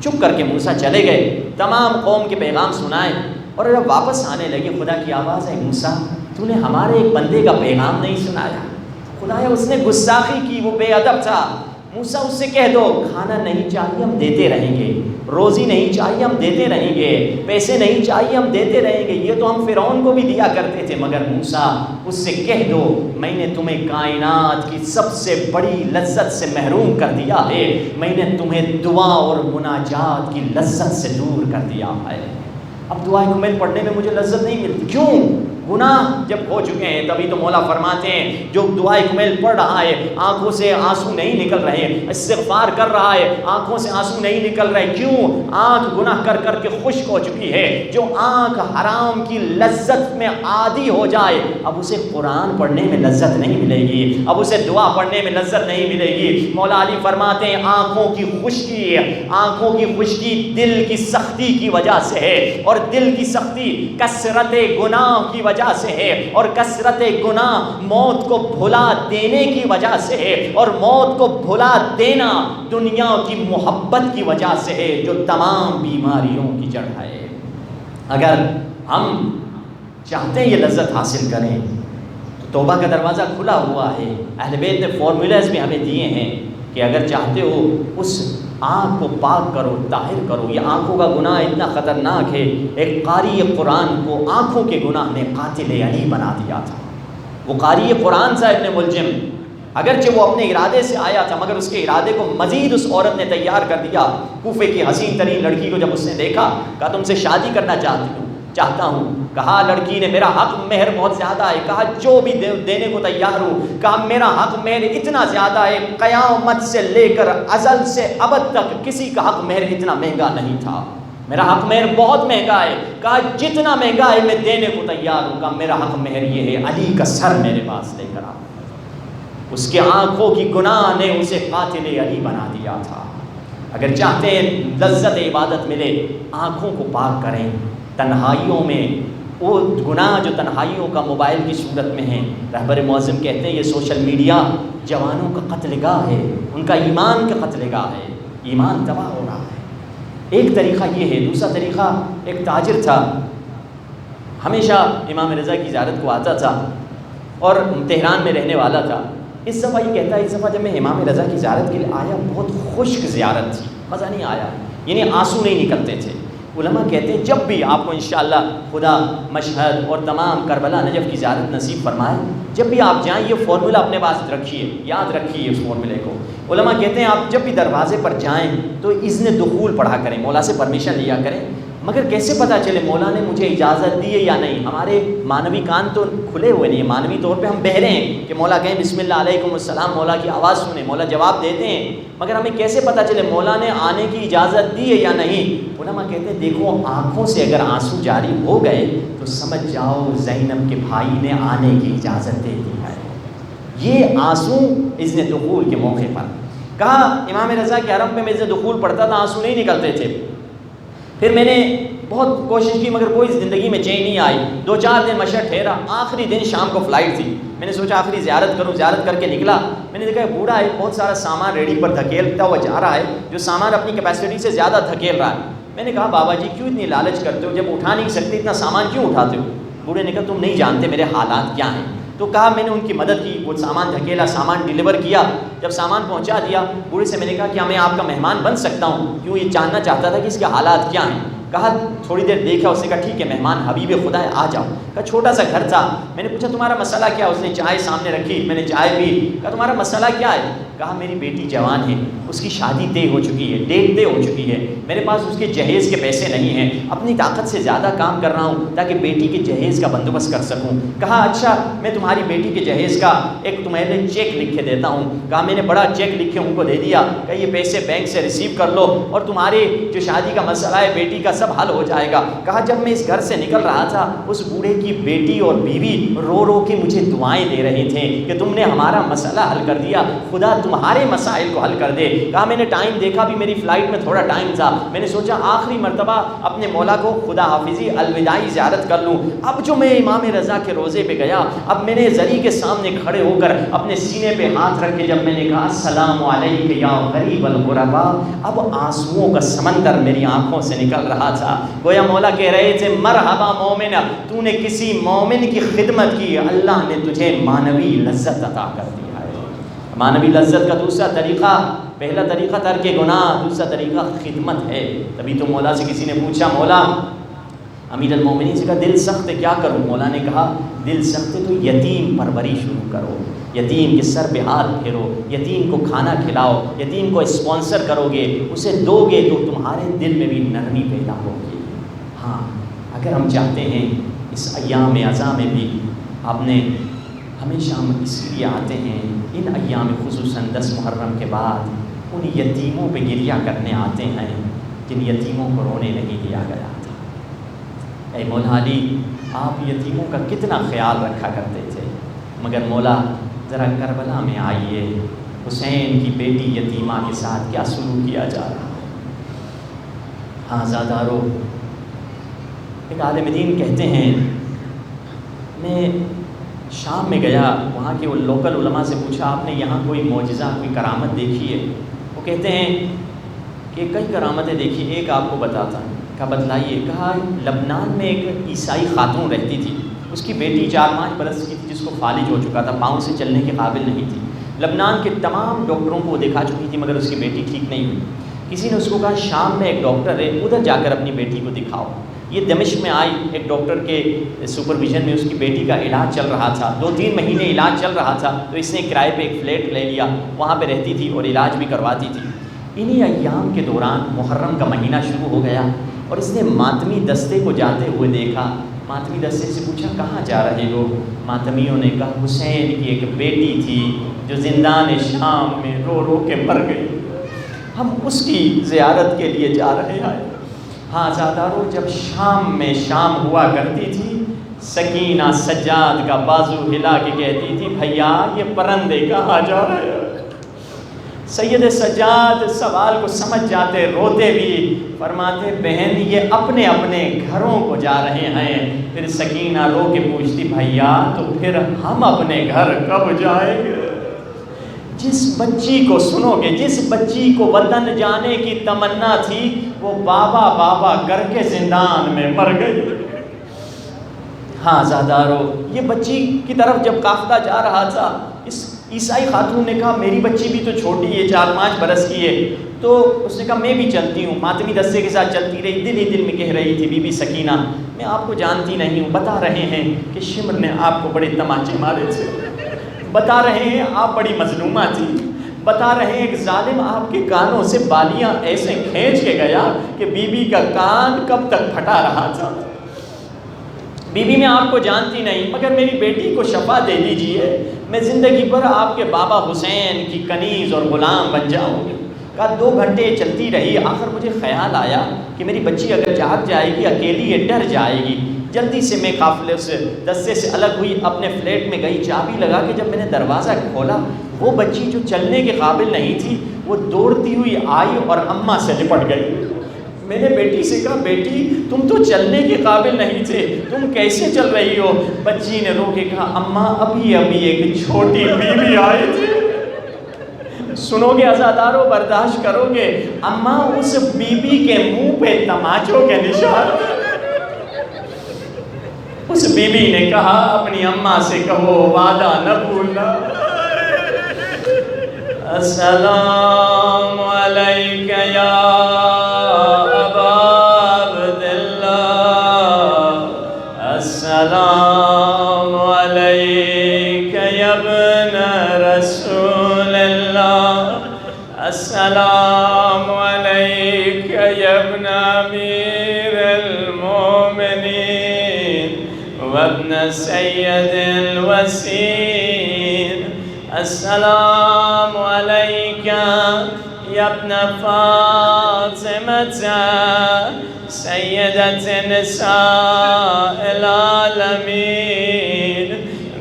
چپ کر کے موسیٰ چلے گئے، تمام قوم کے پیغام سنائے، اور جب واپس آنے لگے خدا کی آواز ہے موسیٰ تو نے ہمارے ایک بندے کا پیغام نہیں سنایا۔ خدایا اس نے گستاخی کی، وہ بے ادب تھا۔ موسیٰ اس سے کہہ دو کھانا نہیں چاہیے ہم دیتے رہیں گے، روزی نہیں چاہیے ہم دیتے رہیں گے، پیسے نہیں چاہیے ہم دیتے رہیں گے، یہ تو ہم فرعون کو بھی دیا کرتے تھے، مگر موسیٰ اس سے کہہ دو میں نے تمہیں کائنات کی سب سے بڑی لذت سے محروم کر دیا ہے، میں نے تمہیں دعا اور مناجات کی لذت سے دور کر دیا ہے۔ اب دعائے کمیل پڑھنے میں مجھے لذت نہیں ملتی، کیوں؟ گناہ جب ہو چکے ہیں۔ تبھی تو مولا فرماتے ہیں جو دعائے کمیل پڑھ رہا ہے آنکھوں سے آنسو نہیں نکل رہے، استغفار کر رہا ہے آنکھوں سے آنسو نہیں نکل رہے، کیوں؟ آنکھ گناہ کر کر کے خشک ہو چکی ہے۔ جو آنکھ حرام کی لذت میں عادی ہو جائے اب اسے قرآن پڑھنے میں لذت نہیں ملے گی، اب اسے دعا پڑھنے میں لذت نہیں ملے گی۔ مولا علی فرماتے ہیں آنکھوں کی خشکی دل کی سختی کی وجہ سے ہے، اور دل کی سختی کثرت گناہ کی وجہ سے ہے، اور کثرت گناہ موت کو بھلا دینے کی وجہ سے ہے، اور موت کو بھلا دینا دنیا کی محبت کی وجہ سے ہے جو تمام بیماریوں کی جڑ ہے۔ اگر ہم چاہتے ہیں یہ لذت حاصل کریں تو توبہ کا دروازہ کھلا ہوا ہے۔ اہل بیت نے فارمولاز بھی ہمیں دیے ہیں کہ اگر چاہتے ہو اس آنکھ کو پاک کرو، طاہر کرو۔ یہ آنکھوں کا گناہ اتنا خطرناک ہے، ایک قاری قرآن کو آنکھوں کے گناہ نے قاتل علی بنا دیا تھا۔ وہ قاری قرآن تھا ابن ملجم، اگرچہ وہ اپنے ارادے سے آیا تھا مگر اس کے ارادے کو مزید اس عورت نے تیار کر دیا۔ کوفے کی حسین ترین لڑکی کو جب اس نے دیکھا کہا تم سے شادی کرنا چاہتی ہوں، چاہتا ہوں. کہا لڑکی نے میرا حق مہر بہت زیادہ ہے. کہا جو بھی دینے کو تیار ہوں. کہا میرا حق مہر اتنا زیادہ ہے قیامت سے لے کر ازل سے ابد تک کسی کا حق مہر اتنا مہنگا نہیں تھا. میرا حق مہر بہت مہنگا ہے. کہا جتنا مہنگا ہے میں دینے کو تیار ہوں. کہا میرا حق مہر یہ ہے علی کا سر میرے پاس لے کر آ. اس کے آنکھوں کی گناہ نے اسے قاتل علی بنا دیا تھا. اگر چاہتے ہیں لذت عبادت ملے آنکھوں کو پاک کریں. تنہائیوں میں وہ گناہ جو تنہائیوں کا موبائل کی صورت میں ہیں، رہبر معظم کہتے ہیں یہ سوشل میڈیا جوانوں کا قتل گاہ ہے، ان کا ایمان کا قتل گاہ ہے. ایمان تباہ ہو رہا ہے. ایک طریقہ یہ ہے. دوسرا طریقہ، ایک تاجر تھا، ہمیشہ امام رضا کی زیارت کو آتا تھا اور تہران میں رہنے والا تھا. اس دفعہ یہ کہتا ہے اس دفعہ جب میں امام رضا کی زیارت کے لیے آیا بہت خشک زیارت تھی، مزہ نہیں آیا، یعنی آنسو نہیں نکلتے تھے. علماء کہتے ہیں جب بھی آپ کو انشاءاللہ خدا مشہد اور تمام کربلا نجف کی زیارت نصیب فرمائے، جب بھی آپ جائیں یہ فارمولہ اپنے پاس رکھیے، یاد رکھیے اس فارمولے کو. علماء کہتے ہیں آپ جب بھی دروازے پر جائیں تو اذن دخول پڑھا کریں، مولا سے پرمیشن لیا کریں. مگر کیسے پتہ چلے مولا نے مجھے اجازت دی ہے یا نہیں؟ ہمارے مانوی کان تو کھلے ہوئے نہیں ہیں، مانوی طور پہ ہم بہرے ہیں کہ مولا کہیں بسم اللہ علیکم السلام، مولا کی آواز سنیں، مولا جواب دیتے ہیں. مگر ہمیں کیسے پتہ چلے مولا نے آنے کی اجازت دی ہے یا نہیں؟ علماء کہتے ہیں دیکھو آنکھوں سے اگر آنسو جاری ہو گئے تو سمجھ جاؤ زینب کے بھائی نے آنے کی اجازت دے دی ہے. یہ آنسو اذن دخول کے موقع پر. کہا امام رضا کے حرم پہ میں اذن دخول پڑھتا تھا، آنسو نہیں نکلتے تھے. پھر میں نے بہت کوشش کی مگر کوئی زندگی میں چین نہیں آئی. 2-4 دن مشہد ٹھہرا. آخری دن شام کو فلائٹ تھی. میں نے سوچا آخری زیارت کروں. زیارت کر کے نکلا. میں نے دیکھا بوڑھا ہے، بہت سارا سامان ریڑھی پر دھکیلتا ہوا جا رہا ہے، جو سامان اپنی کیپیسٹی سے زیادہ دھکیل رہا ہے. میں نے کہا بابا جی کیوں اتنی لالچ کرتے ہو؟ جب اٹھا نہیں سکتے اتنا سامان کیوں اٹھاتے ہو؟ بوڑھے نے کہا تم نہیں جانتے میرے حالات کیا ہیں. تو کہا میں نے ان کی مدد کی، وہ سامان دھکیلا، سامان ڈیلیور کیا. جب سامان پہنچا دیا بوڑھے سے میں نے کہا کیا میں آپ کا مہمان بن سکتا ہوں؟ کیوں یہ جاننا چاہتا تھا کہ اس کے حالات کیا ہیں. کہا تھوڑی دیر دیکھا، اس نے کہا ٹھیک ہے مہمان حبیب خدا ہے آ جاؤ. کہا چھوٹا سا گھر تھا. میں نے پوچھا تمہارا مسئلہ کیا؟ اس نے چائے سامنے رکھی، میں نے چائے پی. کہا تمہارا مسئلہ کیا ہے؟ کہا میری بیٹی جوان ہے، اس کی شادی طے ہو چکی ہے، ڈیٹ طے ہو چکی ہے، میرے پاس اس کے جہیز کے پیسے نہیں ہیں، اپنی طاقت سے زیادہ کام کر رہا ہوں تاکہ بیٹی کے جہیز کا بندوبست کر سکوں. کہا اچھا میں تمہاری بیٹی کے جہیز کا ایک تمہارے چیک لکھ کے دیتا ہوں. کہا میں نے بڑا چیک لکھ کے ان کو دے دیا. کہ یہ پیسے بینک سے ریسیو کر لو اور تمہارے جو شادی کا مسئلہ ہے بیٹی کا سب حل ہو جائے گا. کہا جب میں اس گھر سے نکل رہا تھا اس بوڑھے کی بیٹی اور بیوی رو رو کے مجھے دعائیں دے رہے تھے کہ تم نے ہمارا مسئلہ حل کر دیا، خدا تمہارے مسائل کو حل کر دے. کہا میں نے ٹائم دیکھا بھی میری فلائٹ میں تھوڑا ٹائم تھا. میں نے سوچا آخری مرتبہ اپنے مولا کو خدا حافظی الوداعی زیارت کر لوں. اب جو میں امام رضا کے روزے پہ گیا، اب میں نے زری کے سامنے کھڑے ہو کر اپنے سینے پہ ہاتھ رکھ کے جب میں نے کہا السلام علیک یا غریب الغرباء، اب آنسوؤں کا سمندر میری آنکھوں سے نکل رہا تھا. گویا مولا کہہ رہے تھے مرحبا مومن، تو نے کسی مومن کی خدمت کی، اللہ نے تجھے مانوی لذت عطا کر دیا ہے. مانوی لذت کا دوسرا طریقہ، پہلا طریقہ ترک گناہ، دوسرا طریقہ خدمت ہے. تبھی تو مولا سے کسی نے پوچھا مولا امیر المومنین سے کہا دل سخت ہے کیا کروں؟ مولا نے کہا دل سخت ہے تو یتیم پروری شروع کرو، یتیم کے سر پہ ہاتھ پھیرو، یتیم کو کھانا کھلاؤ، یتیم کو اسپانسر کرو گے، اسے دو گے تو تمہارے دل میں بھی نرمی پیدا ہوگی. ہاں اگر ہم چاہتے ہیں اس ایام اعزاں میں بھی، آپ نے ہمیشہ ہم اسی لیے آتے ہیں ان ایام خصوصاً 10 محرم کے بعد ان یتیموں پہ گریہ کرنے آتے ہیں جن یتیموں کو رونے نہیں دیا گیا تھا. اے مولا علی آپ یتیموں کا کتنا خیال رکھا کرتے تھے، مگر مولا ذرا کربلا میں آئیے، حسین کی بیٹی یتیمہ کے ساتھ کیا سلوک کیا جا رہا ہے. ہاں زادارو، ایک عالم دین کہتے ہیں میں شام میں گیا، وہاں کے وہ لوکل علماء سے پوچھا آپ نے یہاں کوئی معجزہ کوئی کرامت دیکھی ہے؟ وہ کہتے ہیں کہ کئی کرامتیں دیکھی، ایک آپ کو بتاتا ہوں. کہا بتلائیے. کہا لبنان میں ایک عیسائی خاتون رہتی تھی، اس کی بیٹی 4-5 برس کی تھی جس کو فالج ہو چکا تھا، پاؤں سے چلنے کے قابل نہیں تھی. لبنان کے تمام ڈاکٹروں کو وہ دکھا چکی تھی مگر اس کی بیٹی ٹھیک نہیں ہوئی. کسی نے اس کو کہا شام میں ایک ڈاکٹر ہے ادھر جا کر اپنی بیٹی کو دکھاؤ. یہ دمشق میں آئی، ایک ڈاکٹر کے سپرویژن میں اس کی بیٹی کا علاج چل رہا تھا، 2-3 مہینے علاج چل رہا تھا. تو اس نے کرائے پہ ایک فلیٹ لے لیا، وہاں پہ رہتی تھی اور علاج بھی کرواتی تھی. انہی ایام کے دوران محرم کا مہینہ شروع ہو گیا اور اس نے ماتمی دستے کو جاتے ہوئے دیکھا۔ ماتمی دستے سے پوچھا کہاں جا رہے ہو؟ ماتمیوں نے کہا حسین کی ایک بیٹی تھی جو زندان شام میں رو رو کے مر گئی، ہم اس کی زیارت کے لیے جا رہے ہیں۔ ہاں زادارو، جب شام میں شام ہوا کرتی تھی، سکینہ سجاد کا بازو ہلا کے کہتی تھی بھیا یہ پرندے کہاں جا رہے ہیں؟ سید سجاد سوال کو سمجھ جاتے، روتے بھی، فرماتے بہن یہ اپنے اپنے گھروں کو جا رہے ہیں۔ پھر سکینہ رو کے پوچھتی بھیا تو پھر ہم اپنے گھر کب جائیں گے؟ جس بچی کو سنو گے، جس بچی کو وطن جانے کی تمنا تھی، وہ بابا بابا کر کے زندان میں مر گئی۔ ہاں زادارو، یہ بچی کی طرف جب قافلہ جا رہا تھا، اس عیسائی خاتون نے کہا میری بچی بھی تو چھوٹی ہے، 4-5 برس کی ہے، تو اس نے کہا میں بھی چلتی ہوں۔ ماتمی دستے کے ساتھ چلتی رہی، دل ہی دل میں کہہ رہی تھی بی بی سکینہ میں آپ کو جانتی نہیں ہوں، بتا رہے ہیں کہ شمر نے آپ کو بڑے تماچے مارے تھے، بتا رہے ہیں آپ بڑی مظلومہ تھی، بتا رہے ہیں ایک ظالم آپ کے کانوں سے بالیاں ایسے کھینچ کے گیا کہ بی بی کا کان کب تک پھٹا رہا تھا۔ بی بی میں آپ کو جانتی نہیں، مگر میری بیٹی کو شفا دے دیجئے، میں زندگی بھر آپ کے بابا حسین کی کنیز اور غلام بن جاؤں گی۔ کہا 2 گھنٹے چلتی رہی، آخر مجھے خیال آیا کہ میری بچی اگر جاگ جائے گی اکیلی یہ ڈر جائے گی۔ جلدی سے میں قافلے سے دستے سے الگ ہوئی، اپنے فلیٹ میں گئی، چابی لگا کے جب میں نے دروازہ کھولا، وہ بچی جو چلنے کے قابل نہیں تھی وہ دوڑتی ہوئی آئی اور اماں سے لپٹ گئی۔ میں نے بیٹی سے کہا بیٹی تم تو چلنے کے قابل نہیں تھے، تم کیسے چل رہی ہو؟ بچی نے رو کے کہا اماں ابھی ایک چھوٹی بیوی آئی تھی۔ سنو گے عزادارو، برداشت کرو گے؟ اماں اس بیوی کے منہ پہ تماچوں کے نشان تھے۔ اس بیوی نے کہا اپنی اماں سے کہو وعدہ نہ بھولنا۔ السلام علیکہ یا السلام علیک یا ابن رسول اللہ، السلام علیک یا ابن امیر المومنین وابن سید الوسیر، السلام علیک یا ابن فاطمہ سیدت نساء العالمین۔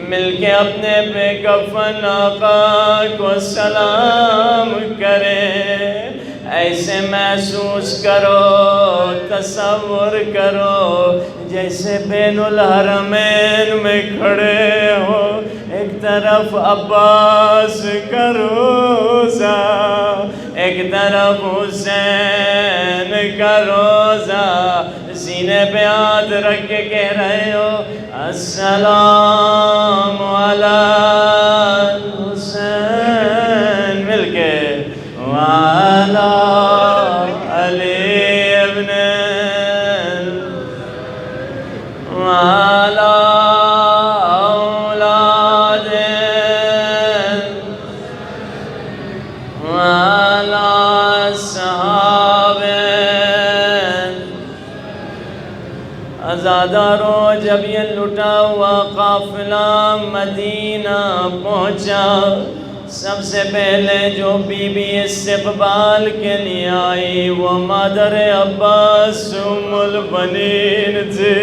مل کے اپنے بے کفن آقا کو سلام کریں، ایسے محسوس کرو، تصور کرو جیسے بین الحرمین میں کھڑے ہو، ایک طرف عباس کا روزہ، ایک طرف حسین کا روزہ، سینے پہ ہاتھ رکھ کے کہہ رہے ہو السلام علی حسین، مل کے وعلی علی ابن وعلی اولاد وعلی صحابہ۔ عزادارو، جب یہ لٹا ہوا قافلہ مدینہ پہنچا، سب سے پہلے جو بی بی استقبال کے لیے آئی وہ مادر عباس ام البنین تھی۔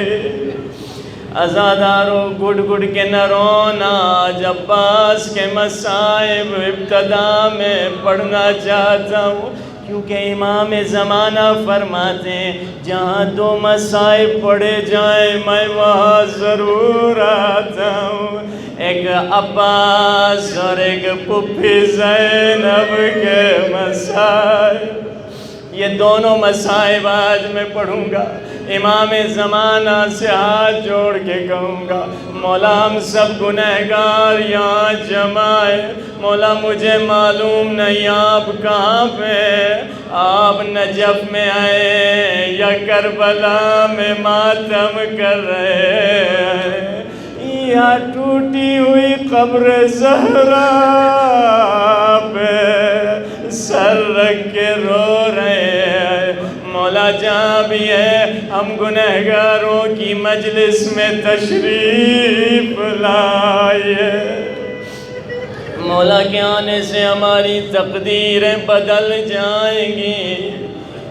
عزادارو، گڑ گڑ کے نہ رونا، آج عباس کے مصائب ابتدا میں پڑھنا چاہتا ہوں، کیونکہ امام زمانہ فرماتے ہیں جہاں 2 مصائب پڑھے جائیں میں وہاں ضرور آتا ہوں، ایک عباس اور ایک پھپھی زینب کے مصائب، یہ دونوں مصائب آج میں پڑھوں گا۔ امام زمانہ سے ہاتھ جوڑ کے کہوں گا مولا ہم سب گنہگار یہاں جمائے، مولا مجھے معلوم نہیں آپ کہاں پہ، آپ نجف میں آئے یا کربلا میں ماتم کر رہے ہیں، یا ٹوٹی ہوئی قبر زہرا پہ سر رکھ کے رو رہے ہیں۔ مولا جہاں بھی ہے ہم گنہگاروں کی مجلس میں تشریف لائے۔ مولا کے آنے سے ہماری تقدیریں بدل جائیں گی۔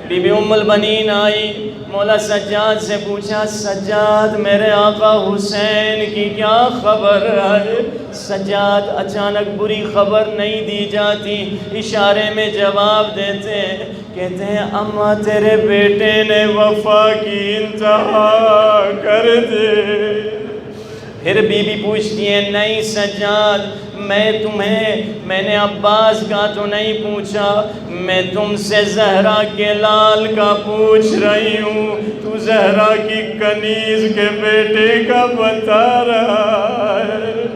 بی بی ام البنین آئی، مولا سجاد سے پوچھا، سجاد میرے آقا حسین کی کیا خبر ہے؟ سجاد اچانک بری خبر نہیں دی جاتی، اشارے میں جواب دیتے ہیں، کہتے ہیں اماں تیرے بیٹے نے وفا کی انتہا کر دی۔ پھر بی بی پوچھتی ہے، نہیں سجاد میں نے عباس کا تو نہیں پوچھا، میں تم سے زہرا کے لال کا پوچھ رہی ہوں، تو زہرا کی کنیز کے بیٹے کا بتا رہا ہے۔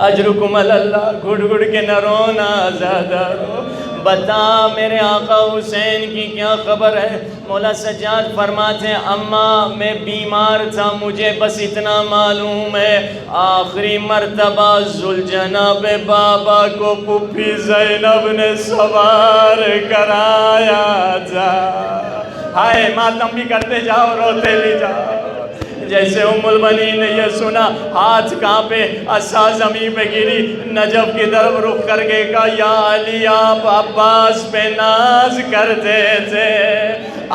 اجرکم اللہ، گھڑ گھڑ کے نہ رونا زیادہ رو، بتا میرے آقا حسین کی کیا خبر ہے؟ مولا سجاد فرماتے ہیں، اماں میں بیمار تھا، مجھے بس اتنا معلوم ہے آخری مرتبہ ذوالجناب بابا کو پھوپھی زینب نے سوار کرایا تھا۔ ہائے ماتم بھی کرتے جاؤ، روتے بھی جاؤ۔ جیسے ام البنین نے یہ سنا، ہاتھ کانپے، عصا زمین پہ گری، نجف کی طرف رخ کر کے کہا، یا علی آپ عباس پہ ناز کرتے تھے،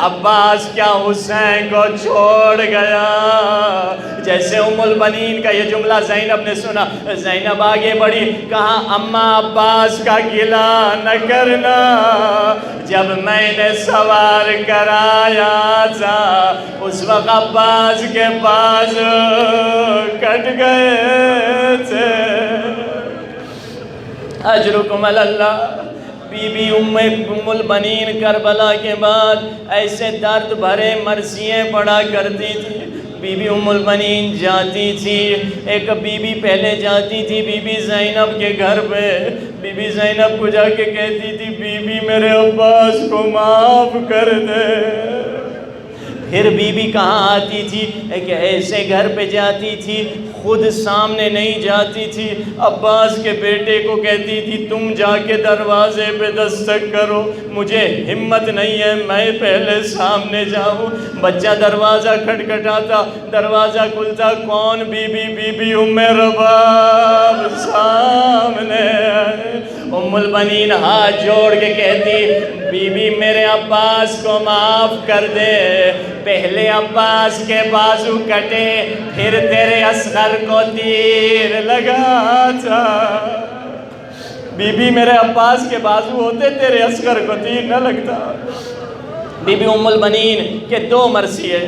عباس کیا حسین کو چھوڑ گیا؟ جیسے ام البنین کا یہ جملہ زینب نے سنا، زینب آگے بڑھی، کہا اماں عباس کا گلہ نہ کرنا، جب میں نے سوار کرایا تھا اس وقت عباس کے پاس کٹ گئے تھے۔ اجرکم اللہ۔ بی بی ام البنین کربلا کے بعد ایسے درد بھرے مرثیے پڑھا کرتی تھی۔ بی بی ام البنین جاتی تھی، ایک بی بی پہلے جاتی تھی بی بی زینب کے گھر پہ، بی بی زینب کو جا کے کہتی تھی، بی بی میرے عباس کو معاف کر دے۔ پھر بی بی کہاں آتی تھی؟ ایک ایسے گھر پہ جاتی تھی، خود سامنے نہیں جاتی تھی، عباس کے بیٹے کو کہتی تھی تم جا کے دروازے پہ دستک کرو، مجھے ہمت نہیں ہے میں پہلے سامنے جاؤں۔ بچہ دروازہ کھٹکھٹاتا، دروازہ کھلتا، کون؟ بی بی ام رباب سامنے آئے۔ ام البنین ہاتھ جوڑ کے کہتی، بی بی میرے عباس کو معاف کر دے، پہلے عباس کے بازو کٹے پھر تیرے اصغر کو تیر لگا تھا۔ بی بی میرے عباس کے بازو ہوتے تیرے اصغر کو تیر نہ لگتا۔ بی بی ام البنین کے دو مرثیے،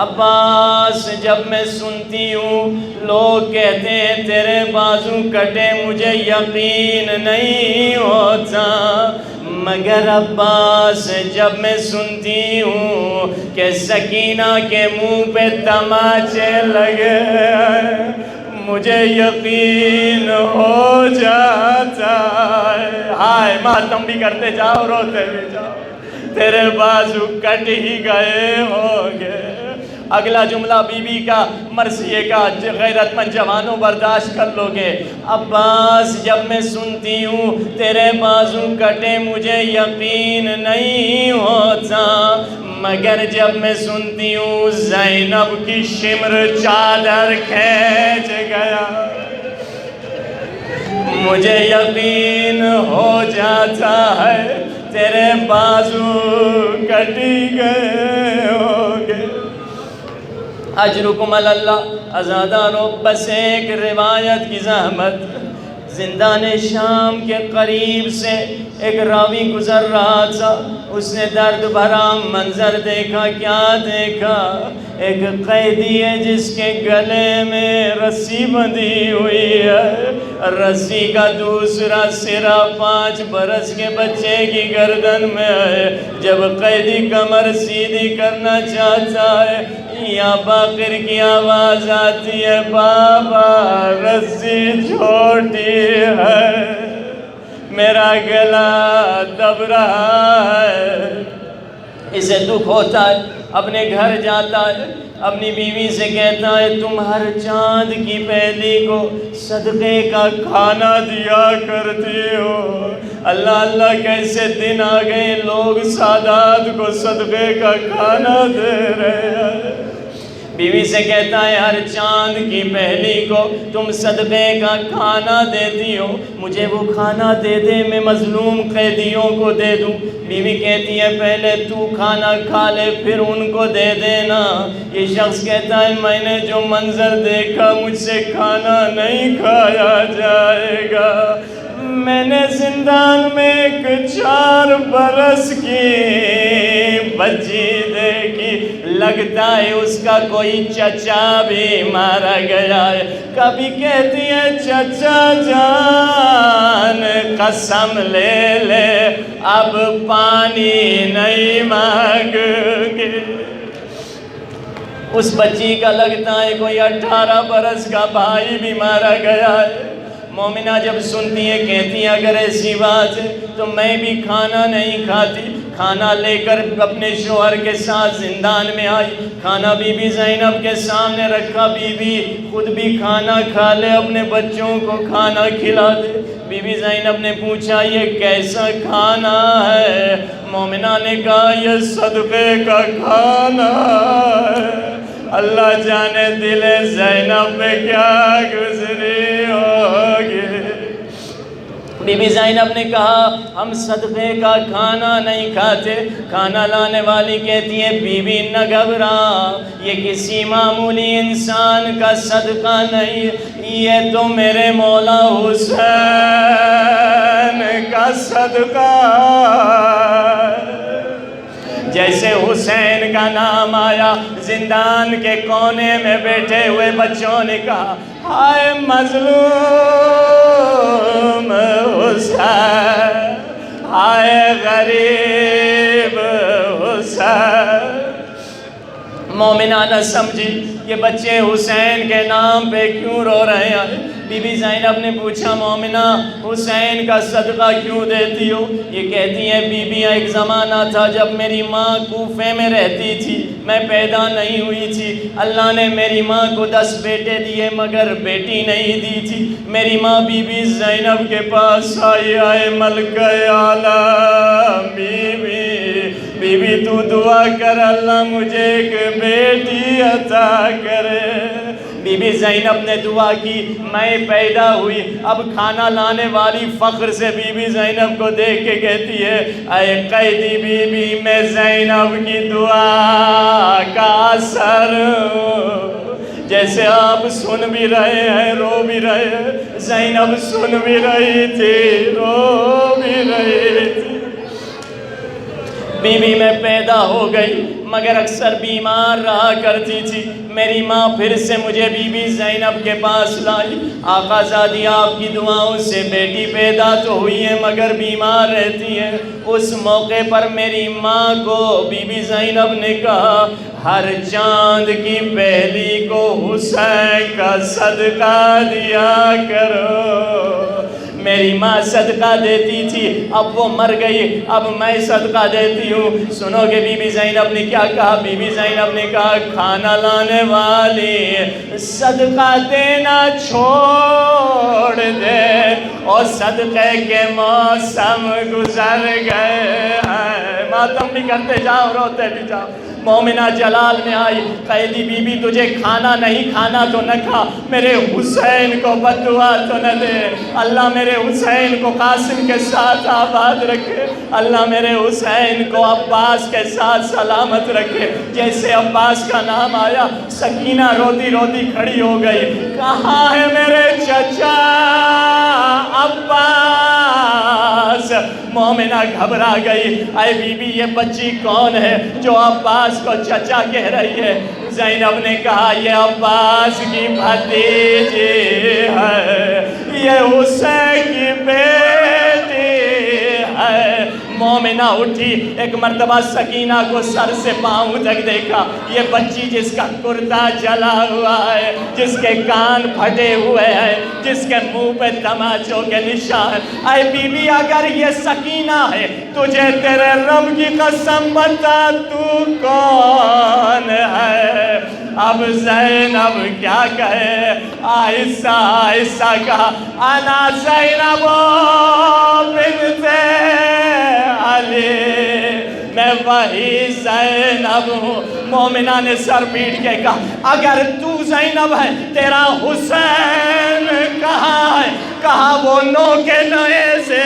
عباس جب میں سنتی ہوں لوگ کہتے ہیں تیرے بازو کٹے، مجھے یقین نہیں ہوتا، مگر عباس جب میں سنتی ہوں کہ سکینہ کے منہ پہ تماچے لگے مجھے یقین ہو جاتا ہے۔ ہائے ماتم بھی کرتے جاؤ، روتے بھی جاؤ، تیرے بازو کٹ ہی گئے ہوں گے۔ اگلا جملہ بی بی کا مرثیے کا، غیرت مند جوانوں برداشت کر لو گے، عباس جب میں سنتی ہوں تیرے بازو کٹے مجھے یقین نہیں ہوتا، مگر جب میں سنتی ہوں زینب کی شمر چادر کھینچ گیا مجھے یقین ہو جاتا ہے تیرے بازو کٹی گئے ہوں گے۔ اجرکم اللہ۔ ازادارو، بس ایک روایت کی زحمت، زندان شام کے قریب سے ایک راوی گزر رہا تھا، اس نے درد بھرا منظر دیکھا۔ کیا دیکھا؟ ایک قیدی ہے جس کے گلے میں رسی بندھی ہوئی ہے، رسی کا دوسرا سرا 5 برس کے بچے کی گردن میں ہے۔ جب قیدی کمر سیدھی کرنا چاہتا ہے، یا باقر کی آواز آتی ہے، بابا رسی چھوٹی ہے، میرا گلا دب رہا ہے۔ اسے دکھ ہوتا ہے، اپنے گھر جاتا ہے، اپنی بیوی سے کہتا ہے تم ہر چاند کی پہلی کو صدقے کا کھانا دیا کرتی ہو، اللہ اللہ کیسے دن آ گئے لوگ سادات کو صدقے کا کھانا دے رہے ہیں۔ بیوی سے کہتا ہے ہر چاند کی پہلی کو تم صدقے کا کھانا دیتی ہو، مجھے وہ کھانا دے دے میں مظلوم قیدیوں کو دے دوں۔ بیوی کہتی ہے پہلے تو کھانا کھا لے پھر ان کو دے دینا۔ یہ شخص کہتا ہے میں نے جو منظر دیکھا مجھ سے کھانا نہیں کھایا جائے گا۔ میں نے زندان میں ایک 4 برس کی بچی دیکھی، لگتا ہے اس کا کوئی چچا بھی مارا گیا ہے۔ کبھی کہتی ہے چچا جان قسم لے لے اب پانی نہیں مانگیں گے۔ اس بچی کا لگتا ہے کوئی 18 برس کا بھائی بھی مارا گیا ہے۔ مومنہ جب سنتی ہے کہتی ہے اگر ایسی بات ہے تو میں بھی کھانا نہیں کھاتی۔ کھانا لے کر اپنے شوہر کے ساتھ زندان میں آئی، کھانا بی بی زینب کے سامنے رکھا، بی بی خود بھی کھانا کھا لے اپنے بچوں کو کھانا کھلا دے۔ بی بی زینب نے پوچھا یہ کیسا کھانا ہے؟ مومنہ نے کہا یہ صدقے کا کھانا ہے۔ اللہ جانے دل زینب پہ کیا گزری ہوگی۔ بی بی زینب نے کہا ہم صدقے کا کھانا نہیں کھاتے۔ کھانا لانے والی کہتی ہے بی بی نہ گھبرا، یہ کسی معمولی انسان کا صدقہ نہیں، یہ تو میرے مولا حسین کا صدقہ۔ جیسے حسین کا نام آیا زندان کے کونے میں بیٹھے ہوئے بچوں نے کہا ہائے مظلوم حسین، ہائے غریب حسین۔ مومنہ نہ سمجھی یہ بچے حسین کے نام پہ کیوں رو رہے ہیں۔ بی بی زینب نے پوچھا مومنہ حسین کا صدقہ کیوں دیتی ہو؟ یہ کہتی ہیں بی بی ایک زمانہ تھا جب میری ماں کوفے میں رہتی تھی، میں پیدا نہیں ہوئی تھی، اللہ نے میری ماں کو 10 بیٹے دیے مگر بیٹی نہیں دی تھی۔ میری ماں بی بی زینب کے پاس آئی، آئے ملکہ عالم بی بی تو دعا کر اللہ مجھے ایک بیٹی عطا کرے۔ بی بی زینب نے دعا کی، میں پیدا ہوئی۔ اب کھانا لانے والی فخر سے بی بی زینب کو دیکھ کے کہتی ہے اے قیدی بی بی میں زینب کی دعا کا اثر جیسے آپ سن بھی رہے ہیں رو بھی رہے ہیں، زینب سن بھی رہی تھی رو بھی رہی تھی۔ بی بی میں پیدا ہو گئی مگر اکثر بیمار رہا کرتی تھی۔ میری ماں پھر سے مجھے بی بی زینب کے پاس لائی۔ آقا زادی آپ کی دعاؤں سے بیٹی پیدا تو ہوئی ہے مگر بیمار رہتی ہے۔ اس موقع پر میری ماں کو بی بی زینب نے کہا ہر چاند کی پہلی کو حسین کا صدقہ دیا کرو۔ میری ماں صدقہ دیتی تھی، اب وہ مر گئی، اب میں صدقہ دیتی ہوں۔ سنو گے بی بی زینب نے کیا کہا؟ بی بی زینب نے کہا کھانا لانے والی صدقہ دینا چھوڑ دے اور صدقے کے موسم گزر گئے ہیں۔ ماتم بھی کرتے جاؤ روتے بھی جاؤ۔ مومنہ جلال میں آئی، قیدی بی بی تجھے کھانا نہیں کھانا تو نہ کھا، میرے حسین کو بد دعا تو نہ دے۔ اللہ میرے حسین کو قاسم کے ساتھ آباد رکھے، اللہ میرے حسین کو عباس کے ساتھ سلامت رکھے۔ جیسے عباس کا نام آیا سکینہ روتی روتی کھڑی ہو گئی، کہاں ہے میرے چچا عباس؟ مومنہ گھبرا گئی، اے بی بی یہ بچی کون ہے جو عباس کو چچا کہہ رہی ہے؟ زینب نے کہا یہ عباس کی بھتیجی ہے، یہ حسین کی بیٹی ہے۔ مومنہ اٹھی، ایک مرتبہ سکینہ کو سر سے پاؤں تک دیکھا، یہ بچی جس کا کرتا جلا ہوا ہے، جس کے کان پھٹے ہوئے ہیں، جس کے منہ پہ تماچوں کے نشان۔ اے بی بی اگر یہ سکینہ ہے تجھے تیرے رب کی قسم بتا تو کون ہے؟ اب زینب کیا کہے؟ آہستہ آہستہ کہا انا زینب بنت علی، میں وہی زینب ہوں۔ مومنہ نے سر پیٹ کے کہا اگر تو زینب ہے تیرا حسین کہاں ہے؟ کہا وہ نو کے نئے سے